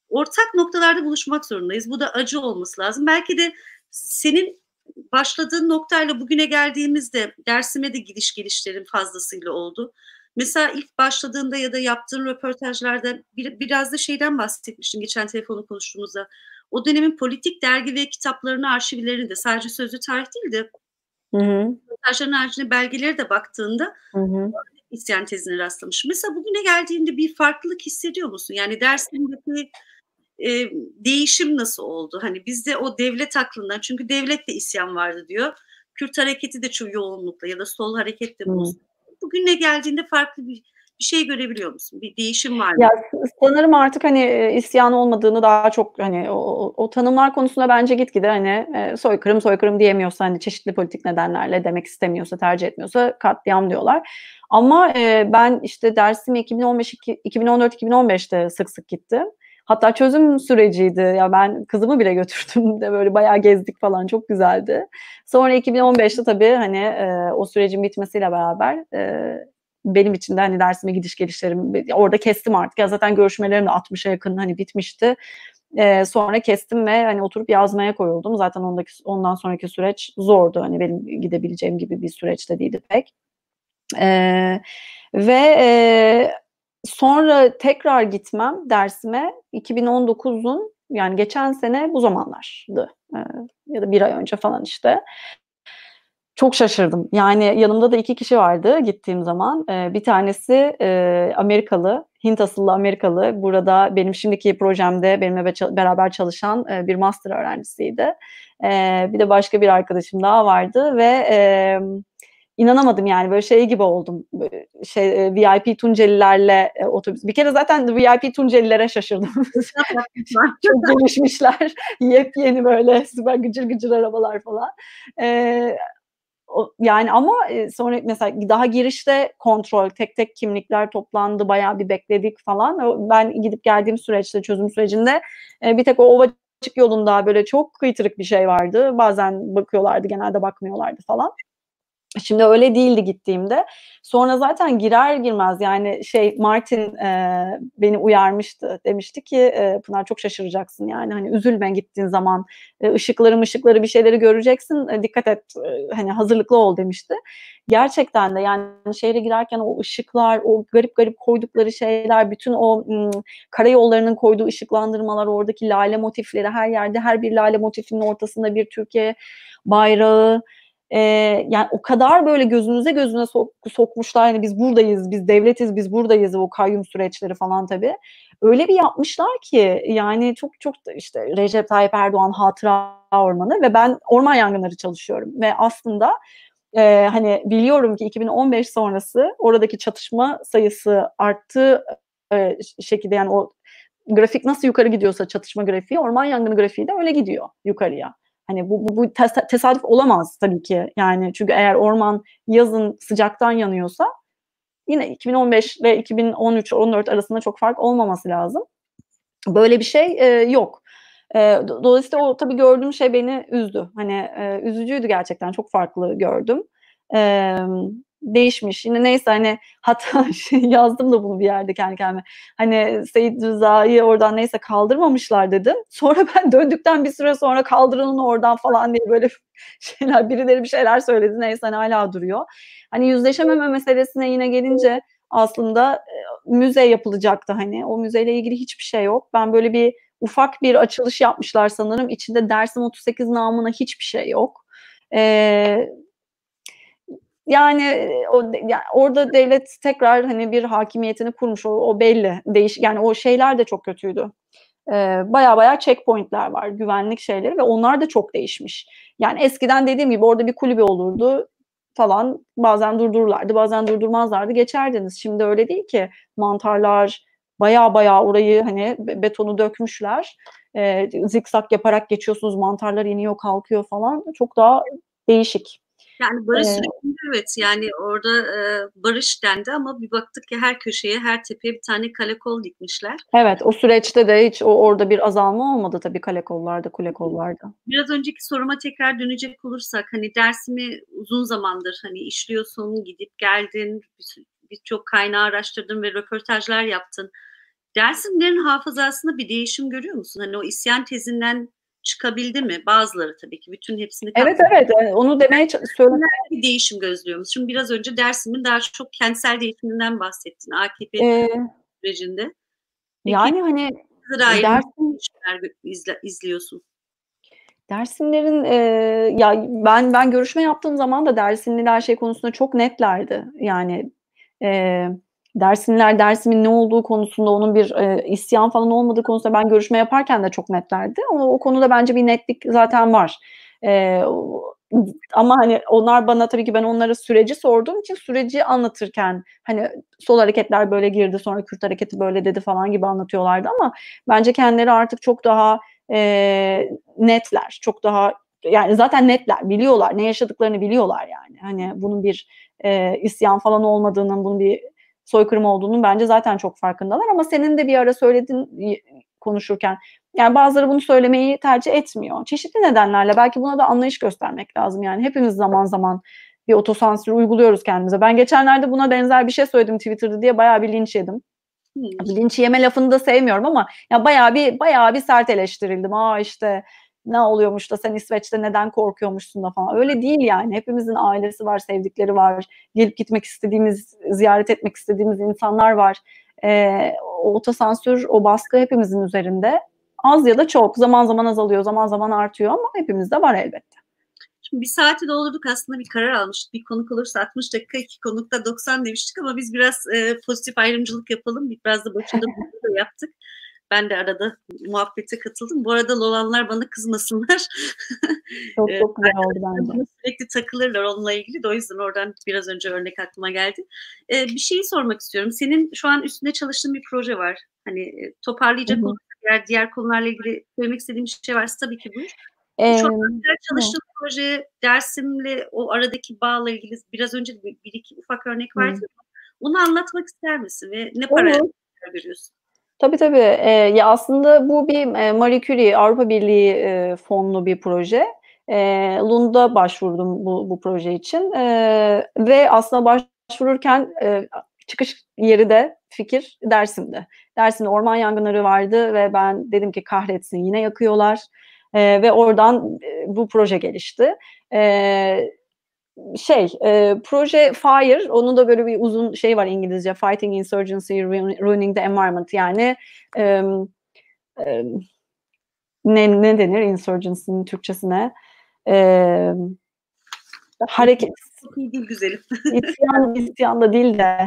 ortak noktalarda buluşmak zorundayız. Bu da acı olması lazım. Belki de senin başladığın noktayla bugüne geldiğimizde Dersim'e de gidiş gelişlerin fazlasıyla oldu. Mesela ilk başladığında ya da yaptığın röportajlarda biraz da şeyden bahsetmiştin geçen telefonu konuştuğumuzda. O dönemin politik dergi ve kitaplarını, arşivlerini de sadece sözlü tarih değil de röportajların haricinde belgeleri de baktığında isyan tezine rastlamışım. Mesela bugüne geldiğinde bir farklılık hissediyor musun? Yani Dersim'deki değişim nasıl oldu? Hani bizde o devlet aklından, çünkü devlet de isyan vardı diyor. Kürt hareketi de çok yoğunlukla ya da sol hareket de bu. Bugüne geldiğinde farklı bir şey görebiliyor musun? Bir değişim var mı? Ya sanırım artık hani isyan olmadığını daha çok hani o tanımlar konusunda bence gitgide hani soykırım diyemiyorsa hani çeşitli politik nedenlerle demek istemiyorsa tercih etmiyorsa katliam diyorlar. Ama ben işte Dersim'e 2014-2015'te sık sık gittim. Hatta çözüm süreciydi. Ya ben kızımı bile götürdüm de böyle bayağı gezdik falan çok güzeldi. Sonra 2015'te tabii hani o sürecin bitmesiyle beraber benim için de hani Dersim'e gidiş gelişlerim orada kestim artık. Ya zaten görüşmelerim de 60'a yakın hani bitmişti. Sonra kestim ve hani oturup yazmaya koyuldum. Zaten ondan sonraki süreç zordu. Hani benim gidebileceğim gibi bir süreçte değildi pek. Sonra tekrar gitmem Dersim'e 2019'un yani geçen sene bu zamanlardı. Ya da bir ay önce falan işte. Çok şaşırdım. Yani yanımda da 2 kişi vardı gittiğim zaman. Bir tanesi Amerikalı, Hint asıllı Amerikalı. Burada benim şimdiki projemde benimle beraber çalışan bir master öğrencisiydi. Bir de başka bir arkadaşım daha vardı ve inanamadım yani böyle şey gibi oldum. VIP Tuncelilerle otobüs. Bir kere zaten VIP Tuncelilere şaşırdım. Çok gelişmişler. Yepyeni böyle süper gıcır gıcır arabalar falan. Yani ama sonra mesela daha girişte kontrol, tek tek kimlikler toplandı, bayağı bir bekledik falan. Ben gidip geldiğim süreçte, çözüm sürecinde bir tek o Ovacık yolunda böyle çok kıytırık bir şey vardı. Bazen bakıyorlardı, genelde bakmıyorlardı falan. Şimdi öyle değildi gittiğimde. Sonra zaten girer girmez yani Martin beni uyarmıştı. Demişti ki Pınar çok şaşıracaksın yani hani üzülme gittiğin zaman ışıkları bir şeyleri göreceksin. Dikkat et hani hazırlıklı ol demişti. Gerçekten de yani şehre girerken o ışıklar, o garip garip koydukları şeyler, bütün o karayollarının koyduğu ışıklandırmalar, oradaki lale motifleri her yerde her bir lale motifinin ortasında bir Türkiye bayrağı. Yani o kadar böyle gözüne sokmuşlar hani biz buradayız, biz devletiz, biz buradayız o kayyum süreçleri falan tabii. Öyle bir yapmışlar ki yani çok çok işte Recep Tayyip Erdoğan Hatıra Ormanı ve ben orman yangınları çalışıyorum ve aslında hani biliyorum ki 2015 sonrası oradaki çatışma sayısı arttığı şekilde yani o grafik nasıl yukarı gidiyorsa çatışma grafiği orman yangını grafiği de öyle gidiyor yukarıya. Hani bu tesadüf olamaz tabii ki. Yani çünkü eğer orman yazın sıcaktan yanıyorsa yine 2015 ve 2013-14 arasında çok fark olmaması lazım. Böyle bir şey yok. Dolayısıyla o tabii gördüğüm şey beni üzdü. Hani üzücüydü gerçekten. Çok farklı gördüm. Değişmiş. Yine neyse hani hatta yazdım da bunu bir yerde kendi kendime. Hani Seyit Rıza'yı oradan neyse kaldırmamışlar dedim. Sonra ben döndükten bir süre sonra kaldırın onu oradan falan diye böyle birileri bir şeyler söyledi. Neyse hani hala duruyor. Hani yüzleşememe meselesine yine gelince aslında müze yapılacaktı hani. O müzeyle ilgili hiçbir şey yok. Ben böyle ufak bir açılış yapmışlar sanırım. İçinde Dersim 38 namına hiçbir şey yok. Yani orada devlet tekrar hani bir hakimiyetini kurmuş. O belli. Yani o şeyler de çok kötüydü. Baya baya checkpointler var, güvenlik şeyleri ve onlar da çok değişmiş. Yani eskiden dediğim gibi orada bir kulübe olurdu falan, bazen durdururlardı, bazen durdurmazlardı, geçerdiniz. Şimdi öyle değil ki, mantarlar baya baya orayı hani betonu dökmüşler. Zikzak yaparak geçiyorsunuz, mantarlar iniyor kalkıyor falan, çok daha değişik. Yani barış sürecinde evet, yani orada barış dendi ama bir baktık ki her köşeye, her tepeye bir tane kale kol dikmişler. Evet, o süreçte de hiç orada bir azalma olmadı tabii, kale kollarda, kule kollarda. Biraz önceki soruma tekrar dönecek olursak, hani dersimi uzun zamandır hani işliyorsun, gidip geldin, birçok kaynağı araştırdın ve röportajlar yaptın. Dersimlerin hafızasında bir değişim görüyor musun? Hani o isyan tezinden çıkabildi mi? Bazıları tabii ki, bütün hepsini Evet, kapsadı. evet, onu demeye söylemek. Bir değişim gözlüyor musun? Şimdi biraz önce Dersim'in daha çok kentsel değişiminden bahsettin AKP sürecinde. Peki Yani hani dair dersin değişimler izliyorsun? Dersimlerin ya ben görüşme yaptığım zaman da Dersimliler şey konusunda çok netlerdi. Yani e, Dersimin ne olduğu konusunda, onun bir isyan falan olmadığı konusunda ben görüşme yaparken de çok netlerdi. O konuda bence bir netlik zaten var. E, Ama hani onlar bana, tabii ki ben onlara süreci sorduğum için, süreci anlatırken hani sol hareketler böyle girdi, sonra Kürt hareketi böyle dedi falan gibi anlatıyorlardı, ama bence kendileri artık çok daha netler, çok daha, yani zaten netler, biliyorlar ne yaşadıklarını, biliyorlar yani. Hani bunun bir isyan falan olmadığının, bunun bir soykırım olduğunun bence zaten çok farkındalar, ama senin de bir ara söyledin konuşurken, yani bazıları bunu söylemeyi tercih etmiyor. Çeşitli nedenlerle, belki buna da anlayış göstermek lazım yani. Hepimiz zaman zaman bir otosansür uyguluyoruz kendimize. Ben geçenlerde buna benzer bir şey söyledim Twitter'da diye bayağı bir linç yedim. Linç yeme lafını da sevmiyorum, ama ya bayağı bir sert eleştirildim. İşte ne oluyormuş da sen İsveç'te neden korkuyormuşsun da falan. Öyle değil yani. Hepimizin ailesi var, sevdikleri var. Gelip gitmek istediğimiz, ziyaret etmek istediğimiz insanlar var. O otosansür, o baskı hepimizin üzerinde. Az ya da çok. Zaman zaman azalıyor, zaman zaman artıyor, ama hepimizde var elbette. Şimdi bir saati doldurduk, aslında bir karar almıştık. Bir konuk olursa 60 dakika, iki konukta 90 demiştik, ama biz biraz pozitif ayrımcılık yapalım. Biraz da başında bunu da yaptık. Ben de arada muhabbete katıldım. Bu arada Lolanlar bana kızmasınlar. Çok çok güzel oldu bence. Sürekli takılırlar onunla ilgili de, o yüzden oradan biraz önce örnek aklıma geldi. Bir şeyi sormak istiyorum. Senin şu an üstünde çalıştığın bir proje var. Hani toparlayacak olursak, diğer konularla ilgili söylemek istediğim bir şey varsa tabii ki buyur. Şu an çalıştığım proje, Dersim'le o aradaki bağla ilgili biraz önce bir iki ufak örnek verdim. Onu anlatmak ister misin ve ne paralellikler görüyorsun? Tabii tabii. Ya aslında bu bir Marie Curie Avrupa Birliği fonlu bir proje. Lund'a başvurdum bu proje için. Ve aslında başvururken çıkış yeri de, fikir Dersim'de. Dersim'de orman yangınları vardı ve ben dedim ki kahretsin, yine yakıyorlar. Ve oradan bu proje gelişti. Proje FIRE, onun da böyle bir uzun şey var İngilizce, Fighting Insurgency, Ruining the Environment, yani e, e, ne denir insurgency'nin Türkçesine? Hareket, Çok iyi değil güzelim. isyan da değil de,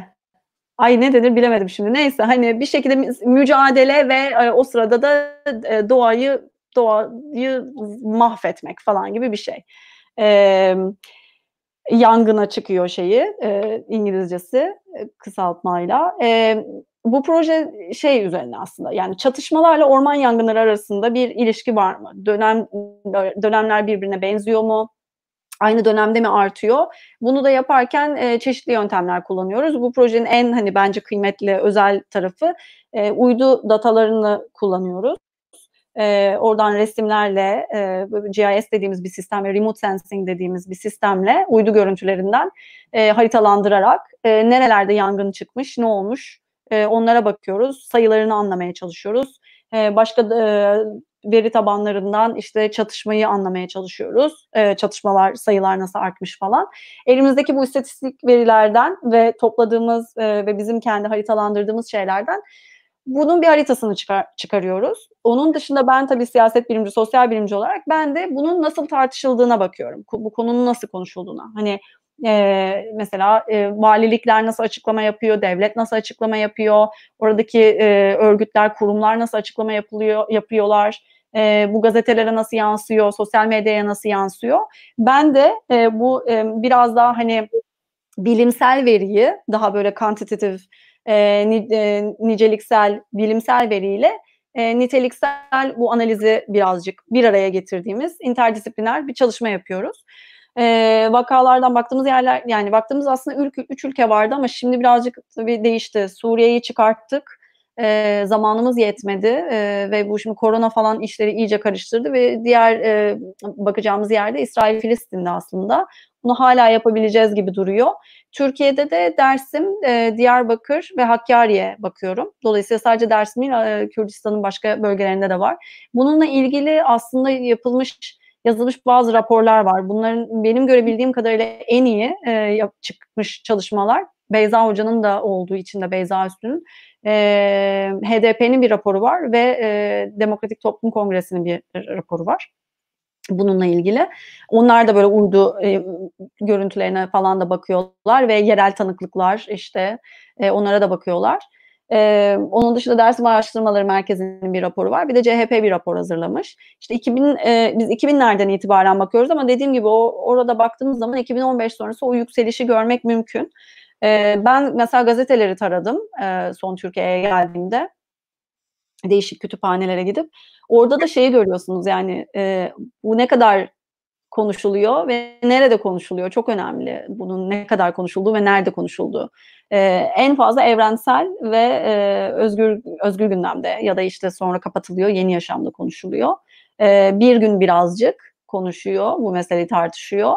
ay ne denir bilemedim şimdi. Neyse, hani bir şekilde mücadele ve o sırada da doğayı mahvetmek falan gibi bir şey. Yangına çıkıyor İngilizcesi kısaltmayla. Bu proje şey üzerine aslında, yani çatışmalarla orman yangınları arasında bir ilişki var mı? Dönemler birbirine benziyor mu? Aynı dönemde mi artıyor? Bunu da yaparken çeşitli yöntemler kullanıyoruz. Bu projenin en hani bence kıymetli özel tarafı, uydu datalarını kullanıyoruz. Oradan resimlerle, GIS dediğimiz bir sistem ve remote sensing dediğimiz bir sistemle, uydu görüntülerinden haritalandırarak nerelerde yangın çıkmış, ne olmuş, onlara bakıyoruz. Sayılarını anlamaya çalışıyoruz. Başka veri tabanlarından işte çatışmayı anlamaya çalışıyoruz. Çatışmalar, sayılar nasıl artmış falan. Elimizdeki bu istatistik verilerden ve topladığımız ve bizim kendi haritalandırdığımız şeylerden bunun bir haritasını çıkarıyoruz. Onun dışında ben tabii siyaset bilimci, sosyal bilimci olarak ben de bunun nasıl tartışıldığına bakıyorum. Bu konunun nasıl konuşulduğuna. Hani Mesela valilikler nasıl açıklama yapıyor, devlet nasıl açıklama yapıyor, oradaki örgütler, kurumlar nasıl açıklama yapıyorlar, bu gazetelere nasıl yansıyor, sosyal medyaya nasıl yansıyor. Ben de bu biraz daha hani bilimsel veriyi, daha böyle quantitative, niceliksel, bilimsel veriyle niteliksel bu analizi birazcık bir araya getirdiğimiz interdisipliner bir çalışma yapıyoruz. Vakalardan baktığımız yerler, yani baktığımız aslında 3 ülke vardı ama şimdi birazcık tabii değişti. Suriye'yi çıkarttık. Zamanımız yetmedi ve bu şimdi korona falan işleri iyice karıştırdı ve diğer bakacağımız yerde İsrail Filistin'de aslında. Bunu hala yapabileceğiz gibi duruyor. Türkiye'de de Dersim, Diyarbakır ve Hakkari'ye bakıyorum. Dolayısıyla sadece Dersim değil, Kürdistan'ın başka bölgelerinde de var. Bununla ilgili aslında yazılmış bazı raporlar var. Bunların benim görebildiğim kadarıyla en iyi çıkmış çalışmalar, Beyza Hoca'nın da olduğu için de, Beyza Üstün'ün HDP'nin bir raporu var ve Demokratik Toplum Kongresi'nin bir raporu var bununla ilgili. Onlar da böyle uydu görüntülerine falan da bakıyorlar ve yerel tanıklıklar, işte onlara da bakıyorlar. Onun dışında Dersim Araştırmaları Merkezi'nin bir raporu var. Bir de CHP bir rapor hazırlamış. İşte biz 2000'lerden itibaren bakıyoruz ama dediğim gibi orada baktığımız zaman 2015 sonrası o yükselişi görmek mümkün. Ben mesela gazeteleri taradım son Türkiye'ye geldiğimde. Değişik kütüphanelere gidip. Orada da şeyi görüyorsunuz, yani bu ne kadar konuşuluyor ve nerede konuşuluyor, çok önemli. Bunun ne kadar konuşulduğu ve nerede konuşulduğu. En fazla Evrensel ve Özgür Gündem'de ya da işte sonra kapatılıyor, Yeni Yaşam'da konuşuluyor. Bir Gün birazcık konuşuyor, bu meseleyi tartışıyor.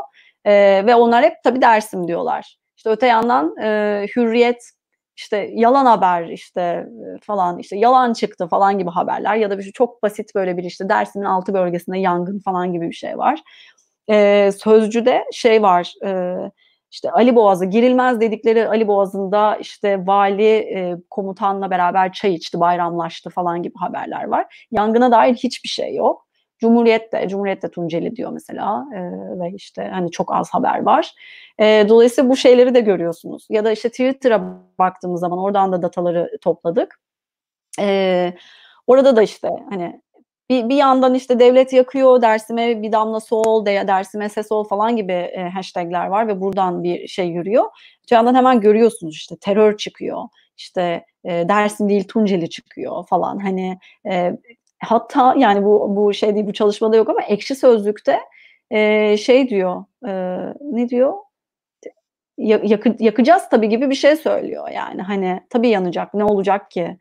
Ve onlar hep tabii Dersim diyorlar. İşte öte yandan Hürriyet, işte yalan haber, işte falan, işte yalan çıktı falan gibi haberler ya da bir şey çok basit, böyle bir işte Dersim'in 6 bölgesinde yangın falan gibi bir şey var. Sözcü'de şey var, işte Ali Boğazı girilmez dedikleri Ali Boğazı'nda işte vali komutanla beraber çay içti, bayramlaştı falan gibi haberler var. Yangına dair hiçbir şey yok. Cumhuriyet de Tunceli diyor mesela ve işte hani çok az haber var. Dolayısıyla bu şeyleri de görüyorsunuz. Ya da işte Twitter'a baktığımız zaman oradan da dataları topladık. Orada da işte hani bir yandan işte devlet yakıyor, Dersim'e bir damla su ol, Dersim'e ses ol falan gibi hashtagler var ve buradan bir şey yürüyor. Bir yandan hemen görüyorsunuz işte terör çıkıyor, işte Dersim değil Tunceli çıkıyor falan. Hani hatta yani bu şey değil, bu çalışmada yok ama Ekşi Sözlük'te şey diyor, ne diyor? Yakacağız tabii gibi bir şey söylüyor, yani hani tabii yanacak, ne olacak ki,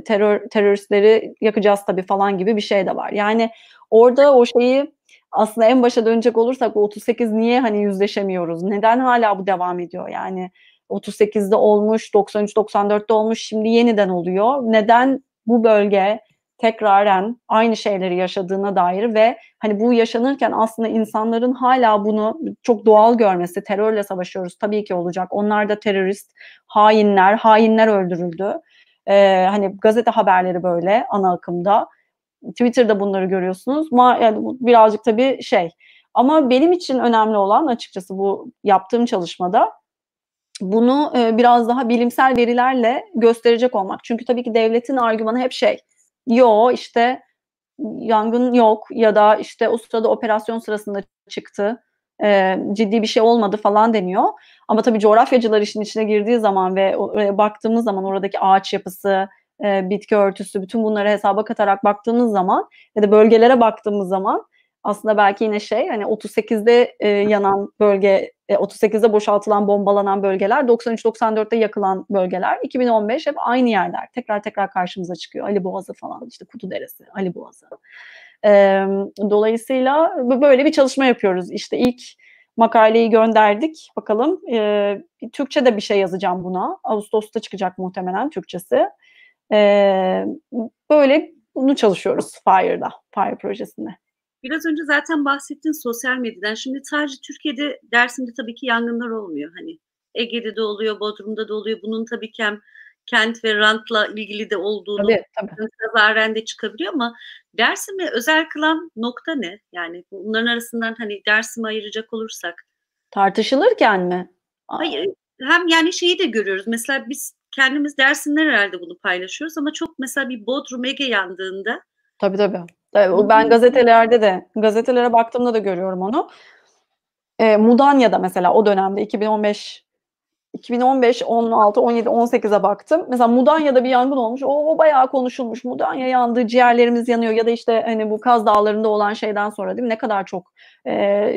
teröristleri yakacağız tabii falan gibi bir şey de var. Yani orada o şeyi, aslında en başa dönecek olursak, o 38 niye hani yüzleşemiyoruz, neden hala bu devam ediyor, yani 38'de olmuş, 93-94'te olmuş, şimdi yeniden oluyor, neden bu bölge tekraren aynı şeyleri yaşadığına dair ve hani bu yaşanırken aslında insanların hala bunu çok doğal görmesi, terörle savaşıyoruz tabii ki olacak. Onlar da terörist, hainler öldürüldü. Hani gazete haberleri böyle ana akımda. Twitter'da bunları görüyorsunuz. Yani bu birazcık tabii şey. Ama benim için önemli olan açıkçası bu yaptığım çalışmada bunu biraz daha bilimsel verilerle gösterecek olmak. Çünkü tabii ki devletin argümanı hep şey, yo işte yangın yok ya da işte o sırada operasyon sırasında çıktı, ciddi bir şey olmadı falan deniyor. Ama tabii coğrafyacılar işin içine girdiği zaman ve oraya baktığımız zaman oradaki ağaç yapısı, bitki örtüsü, bütün bunları hesaba katarak baktığımız zaman ya da bölgelere baktığımız zaman aslında belki yine şey, hani 38'de yanan bölge, 38'de boşaltılan, bombalanan bölgeler, 93-94'te yakılan bölgeler, 2015 hep aynı yerler. Tekrar tekrar karşımıza çıkıyor. Ali Boğazı falan, işte Kutuderesi, Ali Boğazı. Dolayısıyla böyle bir çalışma yapıyoruz. İşte ilk makaleyi gönderdik. Bakalım. Türkçe'de bir şey yazacağım buna. Ağustos'ta çıkacak muhtemelen Türkçesi. Böyle bunu çalışıyoruz Fire projesinde. Biraz önce zaten bahsettin sosyal medyadan. Şimdi sadece Türkiye'de, Dersim'de tabii ki yangınlar olmuyor. Hani Ege'de de oluyor, Bodrum'da da oluyor. Bunun tabii ki hem kent ve rantla ilgili de olduğunu, Tabii. kazaren de çıkabiliyor ama Dersim'i özel kılan nokta ne? Yani bunların arasından hani Dersim'i ayıracak olursak. Tartışılırken mi? Hayır, hem yani şeyi de görüyoruz. Mesela biz kendimiz Dersimler herhalde bunu paylaşıyoruz ama çok mesela bir Bodrum Ege yandığında Tabii tabii. Ben gazetelere baktığımda da görüyorum onu. Mudanya'da mesela o dönemde 2015, 16, 17, 18'e baktım. Mesela Mudanya'da bir yangın olmuş. O bayağı konuşulmuş. Mudanya yandı, ciğerlerimiz yanıyor ya da işte hani bu Kaz Dağları'nda olan şeyden sonra değil mi? Ne kadar çok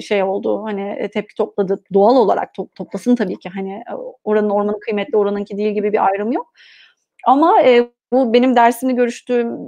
şey oldu. Hani tepki topladı. Doğal olarak toplasın tabii ki. Hani oranın ormanı kıymetli, oranınki değil gibi bir ayrım yok. Ama bu benim Dersim'de görüştüğüm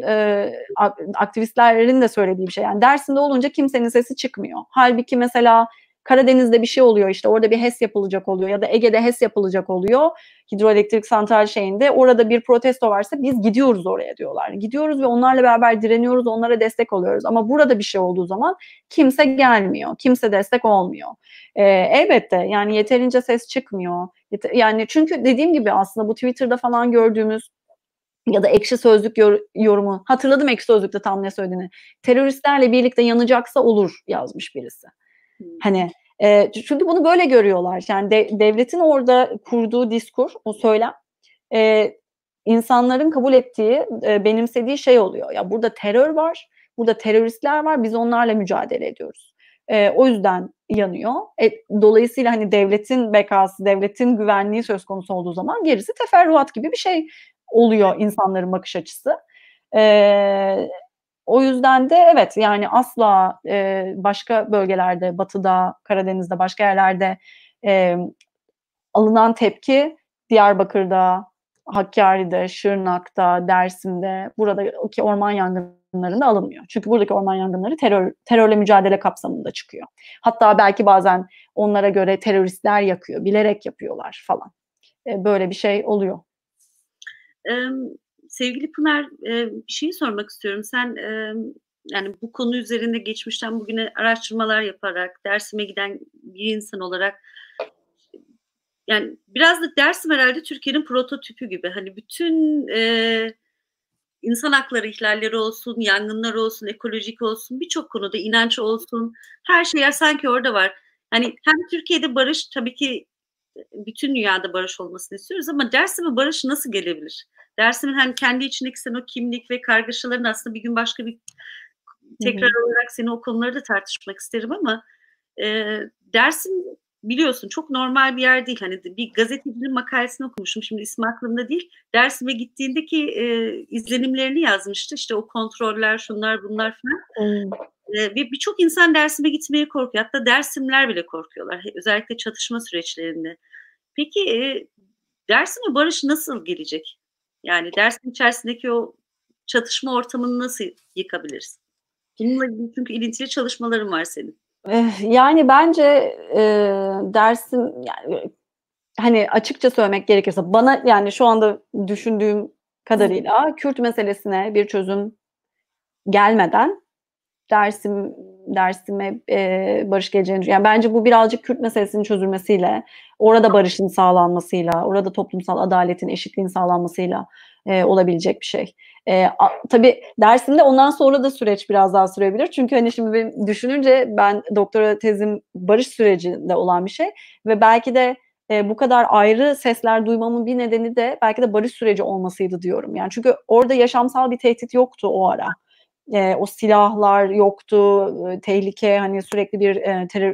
aktivistlerin de söylediği bir şey. Yani Dersim'de olunca kimsenin sesi çıkmıyor. Halbuki mesela Karadeniz'de bir şey oluyor, işte orada bir HES yapılacak oluyor ya da Ege'de HES yapılacak oluyor. Hidroelektrik santral şeyinde orada bir protesto varsa biz gidiyoruz oraya diyorlar. Gidiyoruz ve onlarla beraber direniyoruz, onlara destek oluyoruz. Ama burada bir şey olduğu zaman kimse gelmiyor, kimse destek olmuyor. Elbette yani yeterince ses çıkmıyor. Yani çünkü dediğim gibi aslında bu Twitter'da falan gördüğümüz ya da Ekşi Sözlük yorumu, hatırladım Ekşi Sözlük'te tam ne söylediğini. Teröristlerle birlikte yanacaksa olur yazmış birisi. Hani çünkü bunu böyle görüyorlar. Yani devletin orada kurduğu diskur, o söylem insanların kabul ettiği, benimsediği şey oluyor. Ya burada terör var, burada teröristler var, biz onlarla mücadele ediyoruz. O yüzden yanıyor. Dolayısıyla hani devletin bekası, devletin güvenliği söz konusu olduğu zaman gerisi teferruat gibi bir şey oluyor insanların bakış açısı. O yüzden de evet yani asla başka bölgelerde, Batı'da, Karadeniz'de, başka yerlerde alınan tepki Diyarbakır'da, Hakkari'de, Şırnak'ta, Dersim'de, buradaki orman yangınlarında alınmıyor. Çünkü buradaki orman yangınları terörle mücadele kapsamında çıkıyor. Hatta belki bazen onlara göre teröristler yakıyor, bilerek yapıyorlar falan. Böyle bir şey oluyor. Sevgili Pınar, bir şey sormak istiyorum. Sen yani bu konu üzerinde geçmişten bugüne araştırmalar yaparak, Dersim'e giden bir insan olarak yani biraz da Dersim herhalde Türkiye'nin prototipü gibi. Hani bütün insan hakları ihlalleri olsun, yangınlar olsun, ekolojik olsun, birçok konuda inanç olsun, her şey sanki orada var. Hani hem Türkiye'de barış, tabii ki bütün dünyada barış olmasını istiyoruz ama Dersim'e barış nasıl gelebilir? Dersim'in hani kendi içindeki sen o kimlik ve kargaşaların aslında bir gün başka bir tekrar olarak seni o konuları da tartışmak isterim ama Dersim biliyorsun çok normal bir yer değil. Hani bir gazetecinin makalesini okumuşum. Şimdi ismi aklımda değil. Dersim'e gittiğindeki izlenimlerini yazmıştı. İşte o kontroller, şunlar bunlar falan. Ve birçok insan Dersim'e gitmeye korkuyor. Hatta Dersimler bile korkuyorlar. Özellikle çatışma süreçlerinde. Peki Dersim'e barış nasıl gelecek? Yani Dersim içerisindeki o çatışma ortamını nasıl yıkabiliriz? Bununla ilgili çünkü ilintili çalışmaların var senin. Yani bence Dersim yani hani açıkça söylemek gerekirse bana yani şu anda düşündüğüm kadarıyla Kürt meselesine bir çözüm gelmeden Dersim'e barış geleceğini yani bence bu birazcık Kürt meselesinin çözülmesiyle, orada barışın sağlanmasıyla, orada toplumsal adaletin, eşitliğin sağlanmasıyla olabilecek bir şey. Tabii Dersim'de ondan sonra da süreç biraz daha sürebilir. Çünkü hani şimdi benim düşününce ben doktora tezim barış sürecinde olan bir şey ve belki de bu kadar ayrı sesler duymamın bir nedeni de belki de barış süreci olmasıydı diyorum. Yani çünkü orada yaşamsal bir tehdit yoktu o ara. O silahlar yoktu, tehlike hani sürekli bir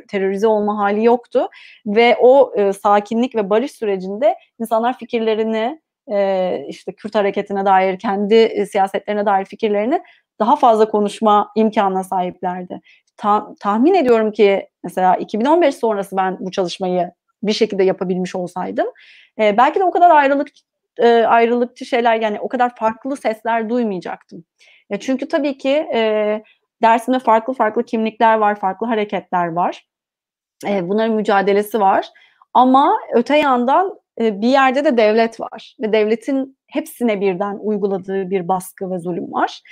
terörize olma hali yoktu ve o sakinlik ve barış sürecinde insanlar fikirlerini işte Kürt hareketine dair, kendi siyasetlerine dair fikirlerini daha fazla konuşma imkanına sahiplerdi. Tahmin ediyorum ki mesela 2015 sonrası ben bu çalışmayı bir şekilde yapabilmiş olsaydım belki de o kadar ayrılıkçı şeyler yani o kadar farklı sesler duymayacaktım. Ya çünkü tabii ki Dersim'de farklı farklı kimlikler var, farklı hareketler var. Bunların mücadelesi var. Ama öte yandan bir yerde de devlet var. Ve devletin hepsine birden uyguladığı bir baskı ve zulüm var.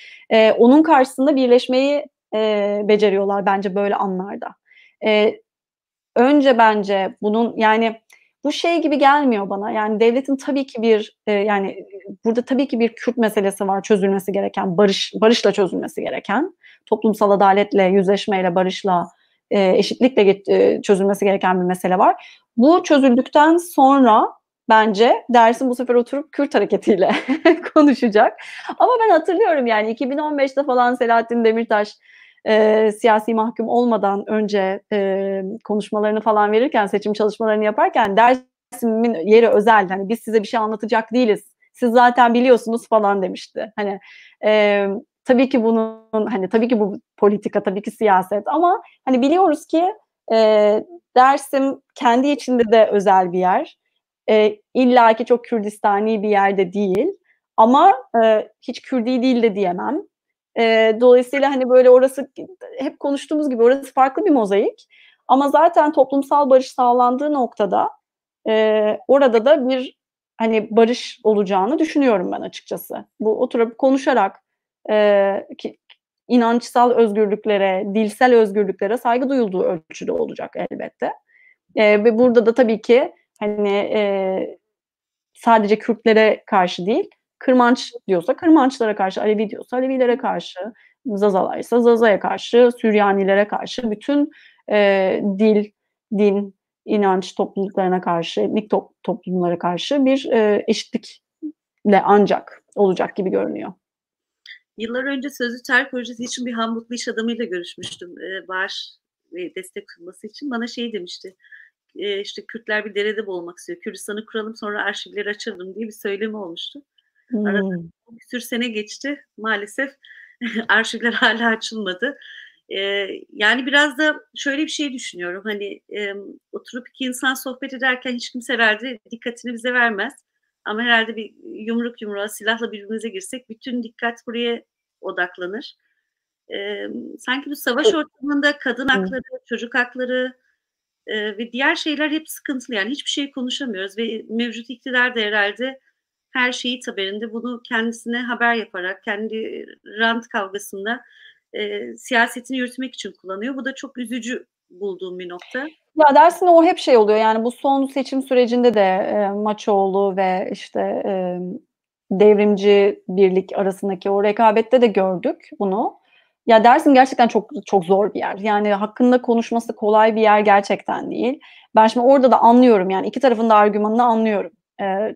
Onun karşısında birleşmeyi beceriyorlar bence böyle anlarda. Önce bence bunun yani bu şey gibi gelmiyor bana. Yani devletin tabii ki bir yani burada tabii ki bir Kürt meselesi var çözülmesi gereken, barışla çözülmesi gereken, toplumsal adaletle, yüzleşmeyle, barışla eşitlikle çözülmesi gereken bir mesele var. Bu çözüldükten sonra bence Dersim bu sefer oturup Kürt hareketiyle konuşacak. Ama ben hatırlıyorum yani 2015'te falan Selahattin Demirtaş siyasi mahkum olmadan önce konuşmalarını falan verirken, seçim çalışmalarını yaparken Dersim'in yeri özel. Hani biz size bir şey anlatacak değiliz. Siz zaten biliyorsunuz falan demişti. Hani tabii ki bunun hani tabii ki bu politika, tabii ki siyaset ama hani biliyoruz ki Dersim kendi içinde de özel bir yer. İlla ki çok Kürdistani bir yerde değil. Ama hiç Kürdi değil de diyemem. Dolayısıyla hani böyle orası hep konuştuğumuz gibi orası farklı bir mozaik. Ama zaten toplumsal barış sağlandığı noktada orada da bir hani barış olacağını düşünüyorum ben açıkçası. Bu oturup konuşarak inançsal özgürlüklere, dilsel özgürlüklere saygı duyulduğu ölçüde olacak elbette. Ve burada da tabii ki hani sadece Kürtlere karşı değil, Kırmanç diyorsa Kırmançlara karşı, Alevi diyorsa Alevilere karşı, Zazalaysa Zaza'ya karşı, Süryanilere karşı, bütün dil, din, inanç topluluklarına karşı, etnik toplumlara karşı bir eşitlikle ancak olacak gibi görünüyor. Yıllar önce Sözlü Tarih Projesi için bir Hamburglu iş adamıyla görüşmüştüm. Bağış ve destek sunması için. Bana şey demişti. İşte Kürtler bir derede boğulmak istiyor. Kürdistan'ı kuralım sonra arşivleri açalım diye bir söylemi olmuştu. Arada bir sürü sene geçti. Maalesef arşivler hala açılmadı. Yani biraz da şöyle bir şey düşünüyorum. Hani oturup iki insan sohbet ederken hiç kimse herhalde dikkatini bize vermez. Ama herhalde bir yumruk yumruğa silahla birbirimize girsek bütün dikkat buraya odaklanır. Sanki bu savaş ortamında kadın hakları, çocuk hakları ve diğer şeyler hep sıkıntılı. Yani hiçbir şey konuşamıyoruz ve mevcut iktidar da herhalde her şeyi haberinde bunu kendisine haber yaparak kendi rant kavgasında siyasetini yürütmek için kullanıyor. Bu da çok üzücü bulduğum bir nokta. Ya dersine o hep şey oluyor yani bu son seçim sürecinde de Maçoğlu ve işte Devrimci Birlik arasındaki o rekabette de gördük bunu. Ya Dersim gerçekten çok çok zor bir yer. Yani hakkında konuşması kolay bir yer gerçekten değil. Ben şimdi orada da anlıyorum yani iki tarafın da argümanını anlıyorum.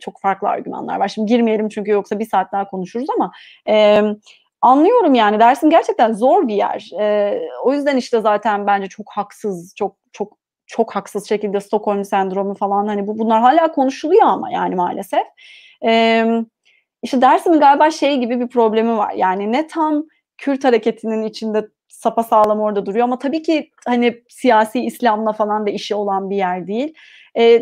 Çok farklı argümanlar var. Şimdi girmeyelim çünkü yoksa bir saat daha konuşuruz ama anlıyorum yani Dersim gerçekten zor bir yer. O yüzden işte zaten bence çok haksız, çok haksız şekilde Stockholm sendromu falan hani bunlar hala konuşuluyor ama yani maalesef. İşte Dersim'in galiba şey gibi bir problemi var. Yani ne tam Kürt hareketinin içinde sapasağlam orada duruyor ama tabii ki hani siyasi İslam'la falan da işi olan bir yer değil.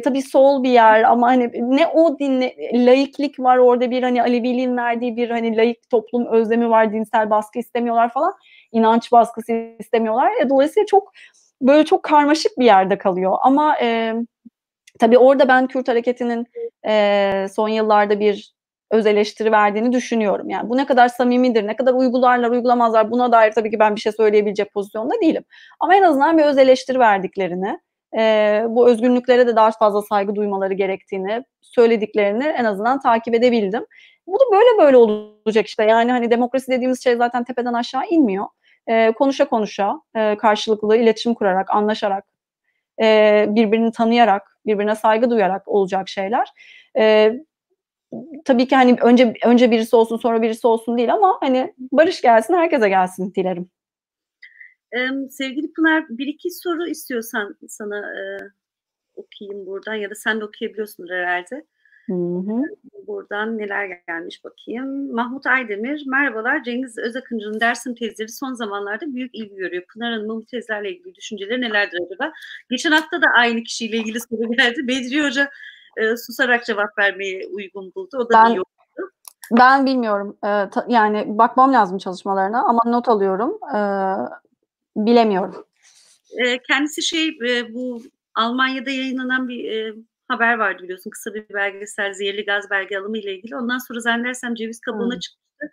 Tabii sol bir yer ama hani ne o din, laiklik var orada bir hani Aleviliğin verdiği bir hani laik toplum özlemi var, dinsel baskı istemiyorlar falan, inanç baskısı istemiyorlar. Dolayısıyla çok böyle çok karmaşık bir yerde kalıyor ama tabii orada ben Kürt hareketinin son yıllarda bir öz eleştiri verdiğini düşünüyorum. Yani bu ne kadar samimidir, ne kadar uygularlar, uygulamazlar buna dair tabii ki ben bir şey söyleyebilecek pozisyonda değilim. Ama en azından bir öz eleştiri verdiklerini, bu özgünlüklere de daha fazla saygı duymaları gerektiğini söylediklerini en azından takip edebildim. Bu da böyle böyle olacak işte. Yani hani demokrasi dediğimiz şey zaten tepeden aşağı inmiyor. Konuşa konuşa, karşılıklı iletişim kurarak, anlaşarak, birbirini tanıyarak, birbirine saygı duyarak olacak şeyler. Tabii ki hani önce birisi olsun sonra birisi olsun değil ama hani barış gelsin, herkese gelsin dilerim. Sevgili Pınar, bir iki soru istiyorsan sana okuyayım buradan ya da sen de okuyabiliyorsundur herhalde. Hı-hı. Buradan neler gelmiş bakayım. Mahmut Aydemir, merhabalar. Cengiz Özakıncı'nın Dersim tezleri son zamanlarda büyük ilgi görüyor. Pınar Hanım'ın bu tezlerle ilgili düşünceleri nelerdir acaba? Geçen hafta da aynı kişiyle ilgili soru geldi. Bedri Hoca susarak cevap vermeye uygun buldu. O da bir yoktu. Ben bilmiyorum. Yani bakmam lazım çalışmalarına ama not alıyorum. Bilemiyorum. Kendisi bu Almanya'da yayınlanan bir haber vardı biliyorsun. Kısa bir belgesel, zehirli gaz belge alımı ile ilgili. Ondan sonra zannedersem ceviz kabuğuna çıkmıştı.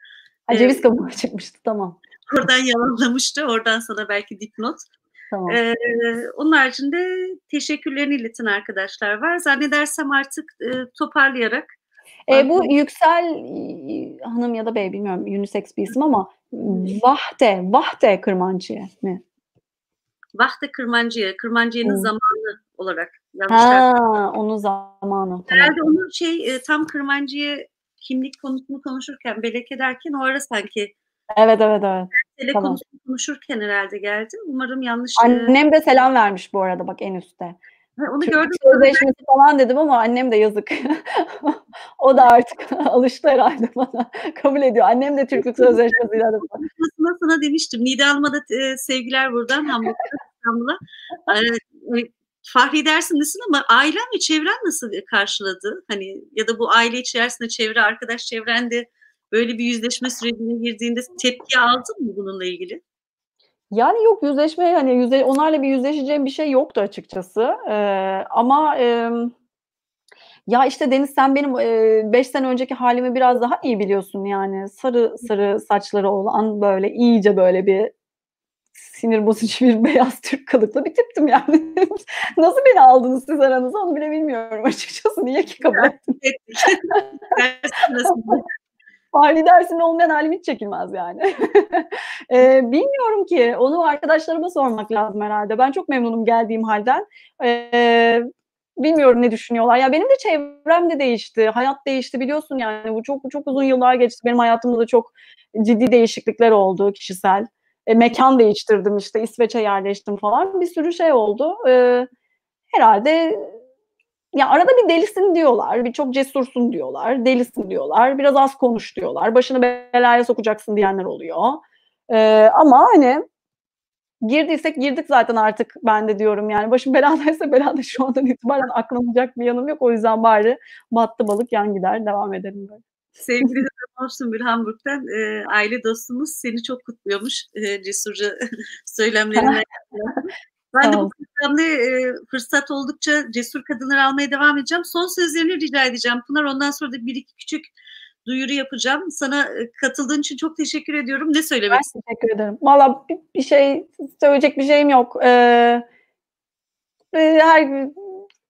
Ceviz kabuğuna çıkmıştı, tamam. Oradan yalanlamıştı. Oradan sana belki dipnot. Tamam. Onun haricinde teşekkürlerini ileten arkadaşlar var. Zannedersem artık toparlayarak. Bu Yüksel Hanım ya da Bey bilmiyorum unisex bir isim ama Vahde Kırmancı mi? Vahde Kırmancı'ya, Kırmancı'nın zamanı olarak yazmışlar. Ha, onun zamanı. Herhalde Tamam. onun tam Kırmancı'ya kimlik konusunu konuşurken, belek ederken o ara sanki Evet. tele Tamam. konusunu konuşurken herhalde geldi. Umarım yanlış. Annem de selam vermiş bu arada bak en üstte. Onu Türklük gördüm. Sözleşmesi falan dedim ama annem de yazık. O da artık alıştı herhalde bana. Kabul ediyor. Annem de Türklük Sözleşmesi'yle arası. Sana demiştim. Nida Hanım'a da sevgiler buradan Hamburg'dan İstanbul'a. Fahri dersindesin ama ailen ve çevren nasıl karşıladı? Hani ya da bu aile içerisinde çevre, arkadaş çevrende böyle bir yüzleşme sürecine girdiğinde tepki aldın mı bununla ilgili? Yani yok yüzleşme hani onlarla bir yüzleşeceğim bir şey yoktu açıkçası. Ama ya işte Deniz sen benim 5 sene önceki halimi biraz daha iyi biliyorsun yani. Sarı sarı saçları olan böyle iyice böyle bir sinir bozucu bir beyaz Türk kılıklı bir tiptim yani. Nasıl beni aldınız siz aranıza onu bile bilmiyorum açıkçası. Niye ki kabul ettin? Fahri dersinde olmayan hâlim hiç çekilmez yani. Bilmiyorum ki. Onu arkadaşlarıma sormak lazım herhâlde. Ben çok memnunum geldiğim hâlden. Bilmiyorum ne düşünüyorlar. Ya benim de çevrem de değişti. Hayat değişti biliyorsun yani. Bu çok çok uzun yıllar geçti. Benim hayatımda da çok ciddi değişiklikler oldu kişisel. Mekân değiştirdim işte. İsveç'e yerleştim falan. Bir sürü şey oldu. Herhâlde ya arada bir delisin diyorlar, bir çok cesursun diyorlar, delisin diyorlar, biraz az konuş diyorlar, başını belaya sokacaksın diyenler oluyor. Ama hani girdiysek girdik zaten artık ben de diyorum yani başım beladaysa belada şu andan itibaren aklanacak bir yanım yok. O yüzden bari battı balık yan gider devam edelim böyle. Sevgili Hürrem Ofsunbül Hamburg'dan aile dostumuz seni çok kutluyormuş cesurca söylemlerinden. Ben de bu programda fırsat oldukça cesur kadınlar almaya devam edeceğim. Son sözlerini rica edeceğim Pınar. Ondan sonra da bir iki küçük duyuru yapacağım. Sana katıldığın için çok teşekkür ediyorum. Ne söylemek istiyorsun? Ben teşekkür ederim. Valla bir şey söyleyecek bir şeyim yok. Her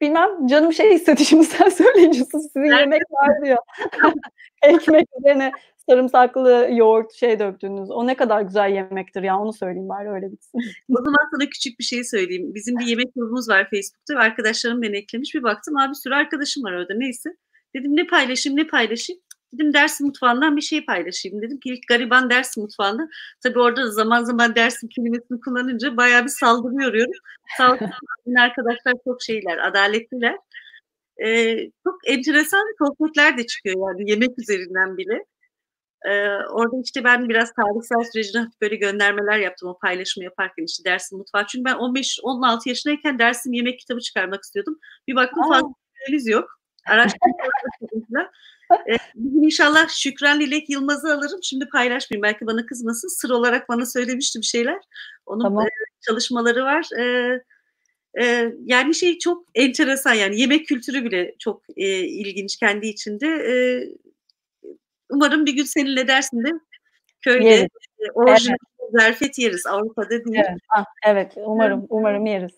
bilmem canım şey istedi şimdi sen söyleyince sizin yemek var diyor. Ekmek üzerine sarımsaklı yoğurt şey döktünüz. O ne kadar güzel yemektir ya onu söyleyeyim bari öyle bitsin. O zaman sana küçük bir şey söyleyeyim. Bizim bir yemek grubumuz var Facebook'ta ve arkadaşlarım beni eklemiş. Bir baktım abi bir sürü arkadaşım var orada neyse. Dedim ne paylaşayım. Dedim Dersim mutfağından bir şey paylaşayım dedim ki ilk gariban Dersim mutfağında. Tabii orada zaman zaman Dersim kelimesini kullanınca bayağı bir saldırı yoruyorum. Sağ olsun arkadaşlar çok adaletliler. Çok enteresan sohbetler de çıkıyor yani yemek üzerinden bile. Orada işte ben biraz tarihsel sürecine hafif böyle göndermeler yaptım o paylaşımı yaparken işte Dersim mutfağı. Çünkü ben 15-16 yaşındayken Dersim yemek kitabı çıkarmak istiyordum. Bir baktım fazla analiz yok. Araştırmalar bugün inşallah Şükran Dilek Yılmaz'ı alırım. Şimdi paylaşmayayım. Belki bana kızmasın. Sır olarak bana söylemişti bir şeyler. Onun tamam. Çalışmaları var. Yani çok enteresan yani yemek kültürü bile çok ilginç kendi içinde. Umarım bir gün seninle Dersim'de köyde orijinal zerfet yeriz. Avrupa'da değil. Evet. Umarım yeriz.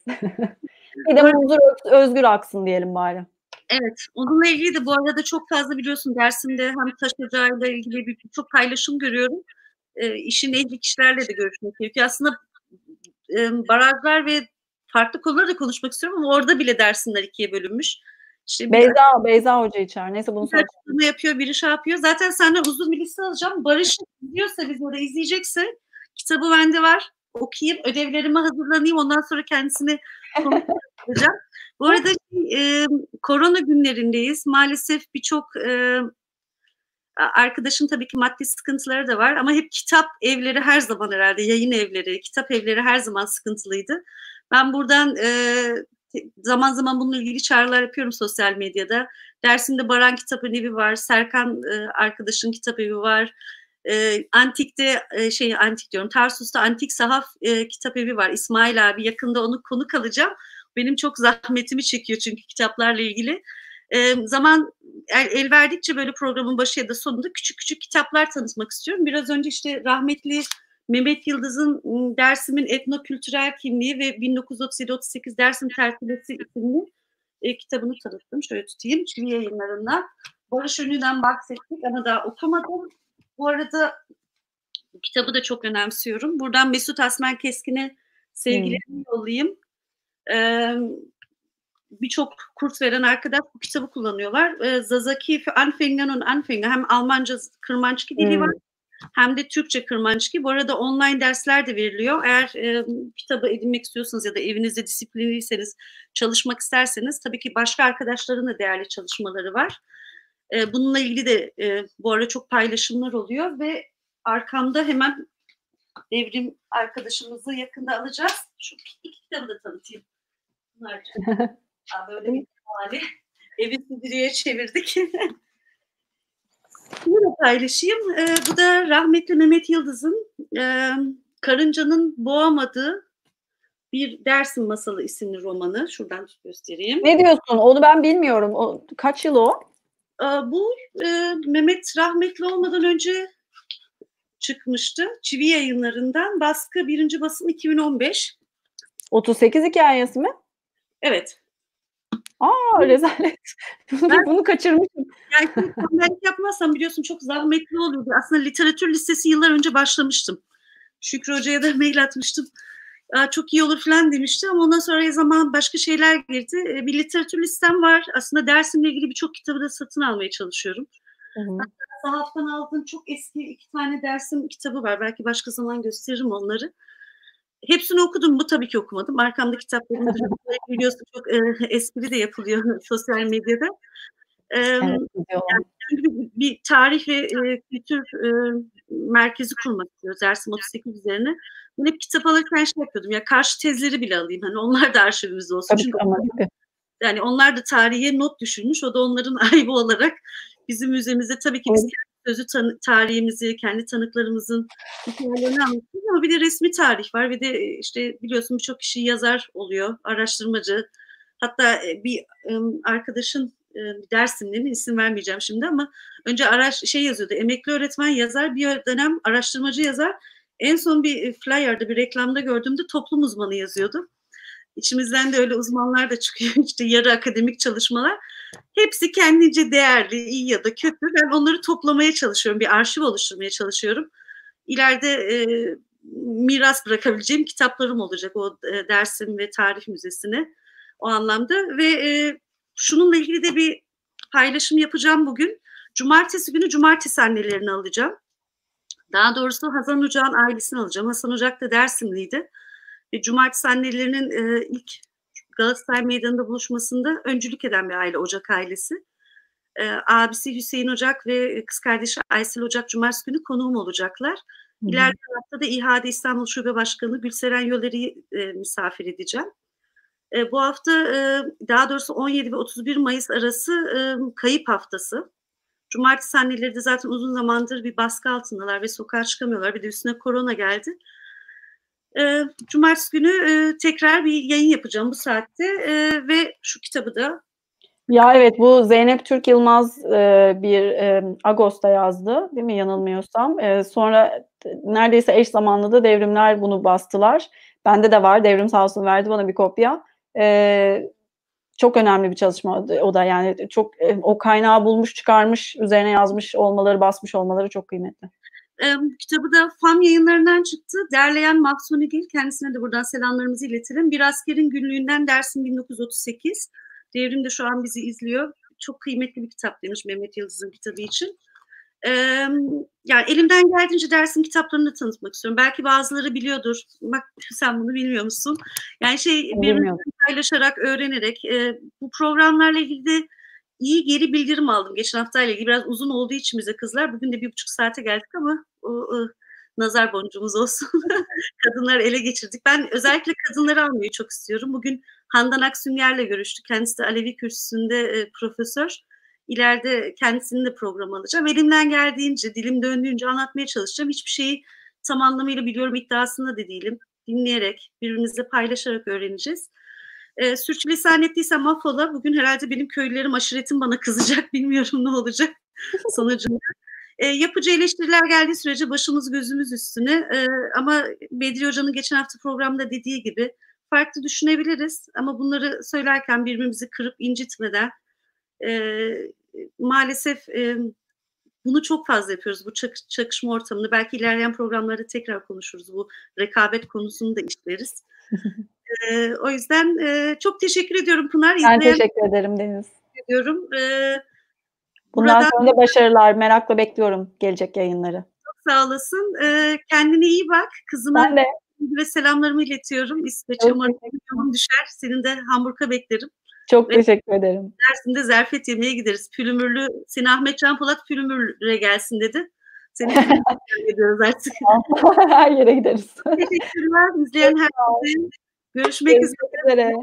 Bir de muzur özgür aksın diyelim bari. Evet. Onunla ilgili de bu arada çok fazla biliyorsun Dersim'de hem taş ocağıyla ilgili birçok paylaşım görüyorum. İşin ehli kişilerle de görüşmek gerekiyor. Aslında barajlar ve farklı konuları da konuşmak istiyorum ama orada bile Dersimler ikiye bölünmüş. İşte Beyza Hoca içer. Neyse bunu söyleyeyim. Açıklama yapıyor, biri şey yapıyor. Zaten senden uzun bir liste alacağım. Barış izliyorsa biz orada izleyecekse kitabı bende var. Okuyayım, ödevlerimi hazırlanayım. Ondan sonra kendisini konuşacağım. Bu arada korona günlerindeyiz. Maalesef birçok arkadaşın tabii ki maddi sıkıntıları da var ama hep kitap evleri her zaman herhalde yayın evleri, kitap evleri her zaman sıkıntılıydı. Ben buradan zaman zaman bununla ilgili çağrılar yapıyorum sosyal medyada. Dersim'de Baran Kitapevi var, Serkan arkadaşın kitapevi var. Antik'te Antik diyorum, Tarsus'ta Antik Sahaf kitapevi var. İsmail abi yakında onu konuk alacağım. Benim çok zahmetimi çekiyor çünkü kitaplarla ilgili. Zaman el verdikçe böyle programın başı ya da sonunda küçük küçük kitaplar tanıtmak istiyorum. Biraz önce işte rahmetli Mehmet Yıldız'ın Dersim'in etnokültürel kimliği ve 1937-38 Dersim Tertibesi isimli kitabını tanıttım. Şöyle tutayım. Çivi Yayınları'ndan. Barış Ünlü'den bahsettik ama daha okumadım. Bu arada kitabı da çok önemsiyorum. Buradan Mesut Asmen Keskin'e Sevgilerimi yollayayım. Birçok kurs veren arkadaş bu kitabı kullanıyorlar. Sasaki für Anfänger und Anfänger. Hem Almanca Kırmançki dili var hem de Türkçe Kırmançki. Bu arada online dersler de veriliyor. Eğer kitabı edinmek istiyorsanız ya da evinizde disiplinliyseniz, çalışmak isterseniz tabii ki başka arkadaşların da değerli çalışmaları var. Bununla ilgili de bu ara çok paylaşımlar oluyor ve arkamda hemen Devrim arkadaşımızı yakında alacağız. Şu iki kitabı da tanıtayım. Bunlar böyle bir hali. Evi stüdyoya çevirdik. Bunu da paylaşayım. Bu da rahmetli Mehmet Yıldız'ın Karıncanın Boğamadığı Bir Dersim Masalı isimli romanı. Şuradan göstereyim. Ne diyorsun? Onu ben bilmiyorum. O, kaç yıl o? Bu Mehmet rahmetli olmadan önce çıkmıştı. Çivi Yayınları'ndan. Baskı 1. basım 2015. 38 hikayesi mi? Evet. Rezalet. Bunu kaçırmışım. Yani ben yapmazsam biliyorsun çok zahmetli oluyordu. Aslında literatür listesi yıllar önce başlamıştım. Şükrü Hoca'ya da mail atmıştım. Çok iyi olur falan demişti ama ondan sonra zaman başka şeyler girdi. Bir literatür listem var. Aslında dersimle ilgili birçok kitabı da satın almaya çalışıyorum. Hatta sahaftan aldığım çok eski 2 tane dersim kitabı var. Belki başka zaman gösteririm onları. Hepsini okudum. Bu tabii ki okumadım. Arkamda kitaplarım biliyorsun çok espri de yapılıyor sosyal medyada. Evet, yani bir tarih ve kültür merkezi kurmak istiyoruz Dersim 38 üzerine. Ben hep kitap alırken şey yapıyordum ya karşı tezleri bile alayım. Hani onlar da arşivimizde olsun. Tabii, çünkü ama yani onlar da tarihe not düşürmüş. O da onların ayıbı olarak bizim müzemizde tabii ki biz kendi sözlü tarihimizi, kendi tanıklarımızın hikayelerini anlatıyoruz ama bir de resmi tarih var ve de işte biliyorsun birçok kişi yazar oluyor, araştırmacı. Hatta bir arkadaşın Dersim'den isim vermeyeceğim şimdi ama önce yazıyordu. Emekli öğretmen yazar, bir dönem araştırmacı yazar. En son bir flyer'da, bir reklamda gördüğümde toplum uzmanı yazıyordu. İçimizden de öyle uzmanlar da çıkıyor. İşte yarı akademik çalışmalar. Hepsi kendince değerli, iyi ya da kötü. Ben onları toplamaya çalışıyorum. Bir arşiv oluşturmaya çalışıyorum. İleride miras bırakabileceğim kitaplarım olacak o Dersim ve Tarih Müzesi'ne o anlamda. Ve şununla ilgili de bir paylaşım yapacağım bugün. Cumartesi günü cumartesi annelerini alacağım. Daha doğrusu Hasan Ocak'ın ailesini alacağım. Hasan Ocak da Dersimliydi. Ve cumartesi annelerinin ilk Galatasaray Meydanı'nda buluşmasında öncülük eden bir aile, Ocak ailesi. Abisi Hüseyin Ocak ve kız kardeşi Aysel Ocak cumartesi günü konuğum olacaklar. İleride hafta da İHA'da İstanbul Şube Başkanı Gülseren Yöler'i misafir edeceğim. Bu hafta daha doğrusu 17 ve 31 Mayıs arası kayıp haftası. Cumartesi anneleri de zaten uzun zamandır bir baskı altındalar ve sokağa çıkamıyorlar. Bir de üstüne korona geldi. Cumartesi günü tekrar bir yayın yapacağım bu saatte ve şu kitabı da. Ya evet, bu Zeynep Türk Yılmaz bir Ağustos'ta yazdı değil mi yanılmıyorsam. Sonra neredeyse eş zamanlı da Devrimler bunu bastılar. Bende de var. Devrim sağ olsun verdi bana bir kopya. Çok önemli bir çalışma o da, yani çok o kaynağı bulmuş, çıkarmış, üzerine yazmış olmaları, basmış olmaları çok kıymetli. Kitabı da FAM yayınlarından çıktı. Derleyen Mahsuni Gil, kendisine de buradan selamlarımızı iletelim. Bir Askerin Günlüğünden Dersim 1938. Devrim de şu an bizi izliyor. Çok kıymetli bir kitap demiş Mehmet Yıldız'ın kitabı için. Yani elimden geldiğince Dersim kitaplarını tanıtmak istiyorum. Belki bazıları biliyordur. Bak sen bunu bilmiyor musun? Yani birbirimizle paylaşarak, öğrenerek bu programlarla ilgili de iyi geri bildirim aldım. Geçen haftayla ilgili biraz uzun olduğu için bize kızlar. Bugün de 1,5 saate geldik ama nazar boncuğumuz olsun. Kadınlar ele geçirdik. Ben özellikle kadınları almayı çok istiyorum. Bugün Handan Aksünger'le görüştük. Kendisi de Alevi kürsüsünde profesör. İleride kendisinin de program alacağım. Elimden geldiğince, dilim döndüğünce anlatmaya çalışacağım. Hiçbir şeyi tam anlamıyla biliyorum iddiasında da değilim. Dinleyerek, birbirimizle paylaşarak öğreneceğiz. Sürçülisan ettiysem affola. Bugün herhalde benim köylülerim, aşiretim bana kızacak. Bilmiyorum ne olacak sonucunda. Yapıcı eleştiriler geldiği sürece başımız gözümüz üstüne. Ama Bedri Hoca'nın geçen hafta programda dediği gibi farklı düşünebiliriz. Ama bunları söylerken birbirimizi kırıp incitmeden maalesef bunu çok fazla yapıyoruz. Bu çakışma ortamını. Belki ilerleyen programlarda tekrar konuşuruz. Bu rekabet konusunu da işleriz. O yüzden çok teşekkür ediyorum Pınar. Ben teşekkür ederim Deniz. Ediyorum. Bundan sonra da başarılar. Merakla bekliyorum gelecek yayınları. Çok sağ olasın. Kendine iyi bak. Kızına ve selamlarımı iletiyorum. İsveç'e umarım yolun düşer. Senin de Hamburg'a beklerim. Çok teşekkür ederim. Dersim'de zerfet yemeye gideriz. Pülümürlü, seni Ahmet Can Polat Pülümürlü'ye gelsin dedi. Seni Pülümürlü'ye ediyoruz artık. Her yere gideriz. Teşekkürler. İzleyen herkese görüşmek üzere.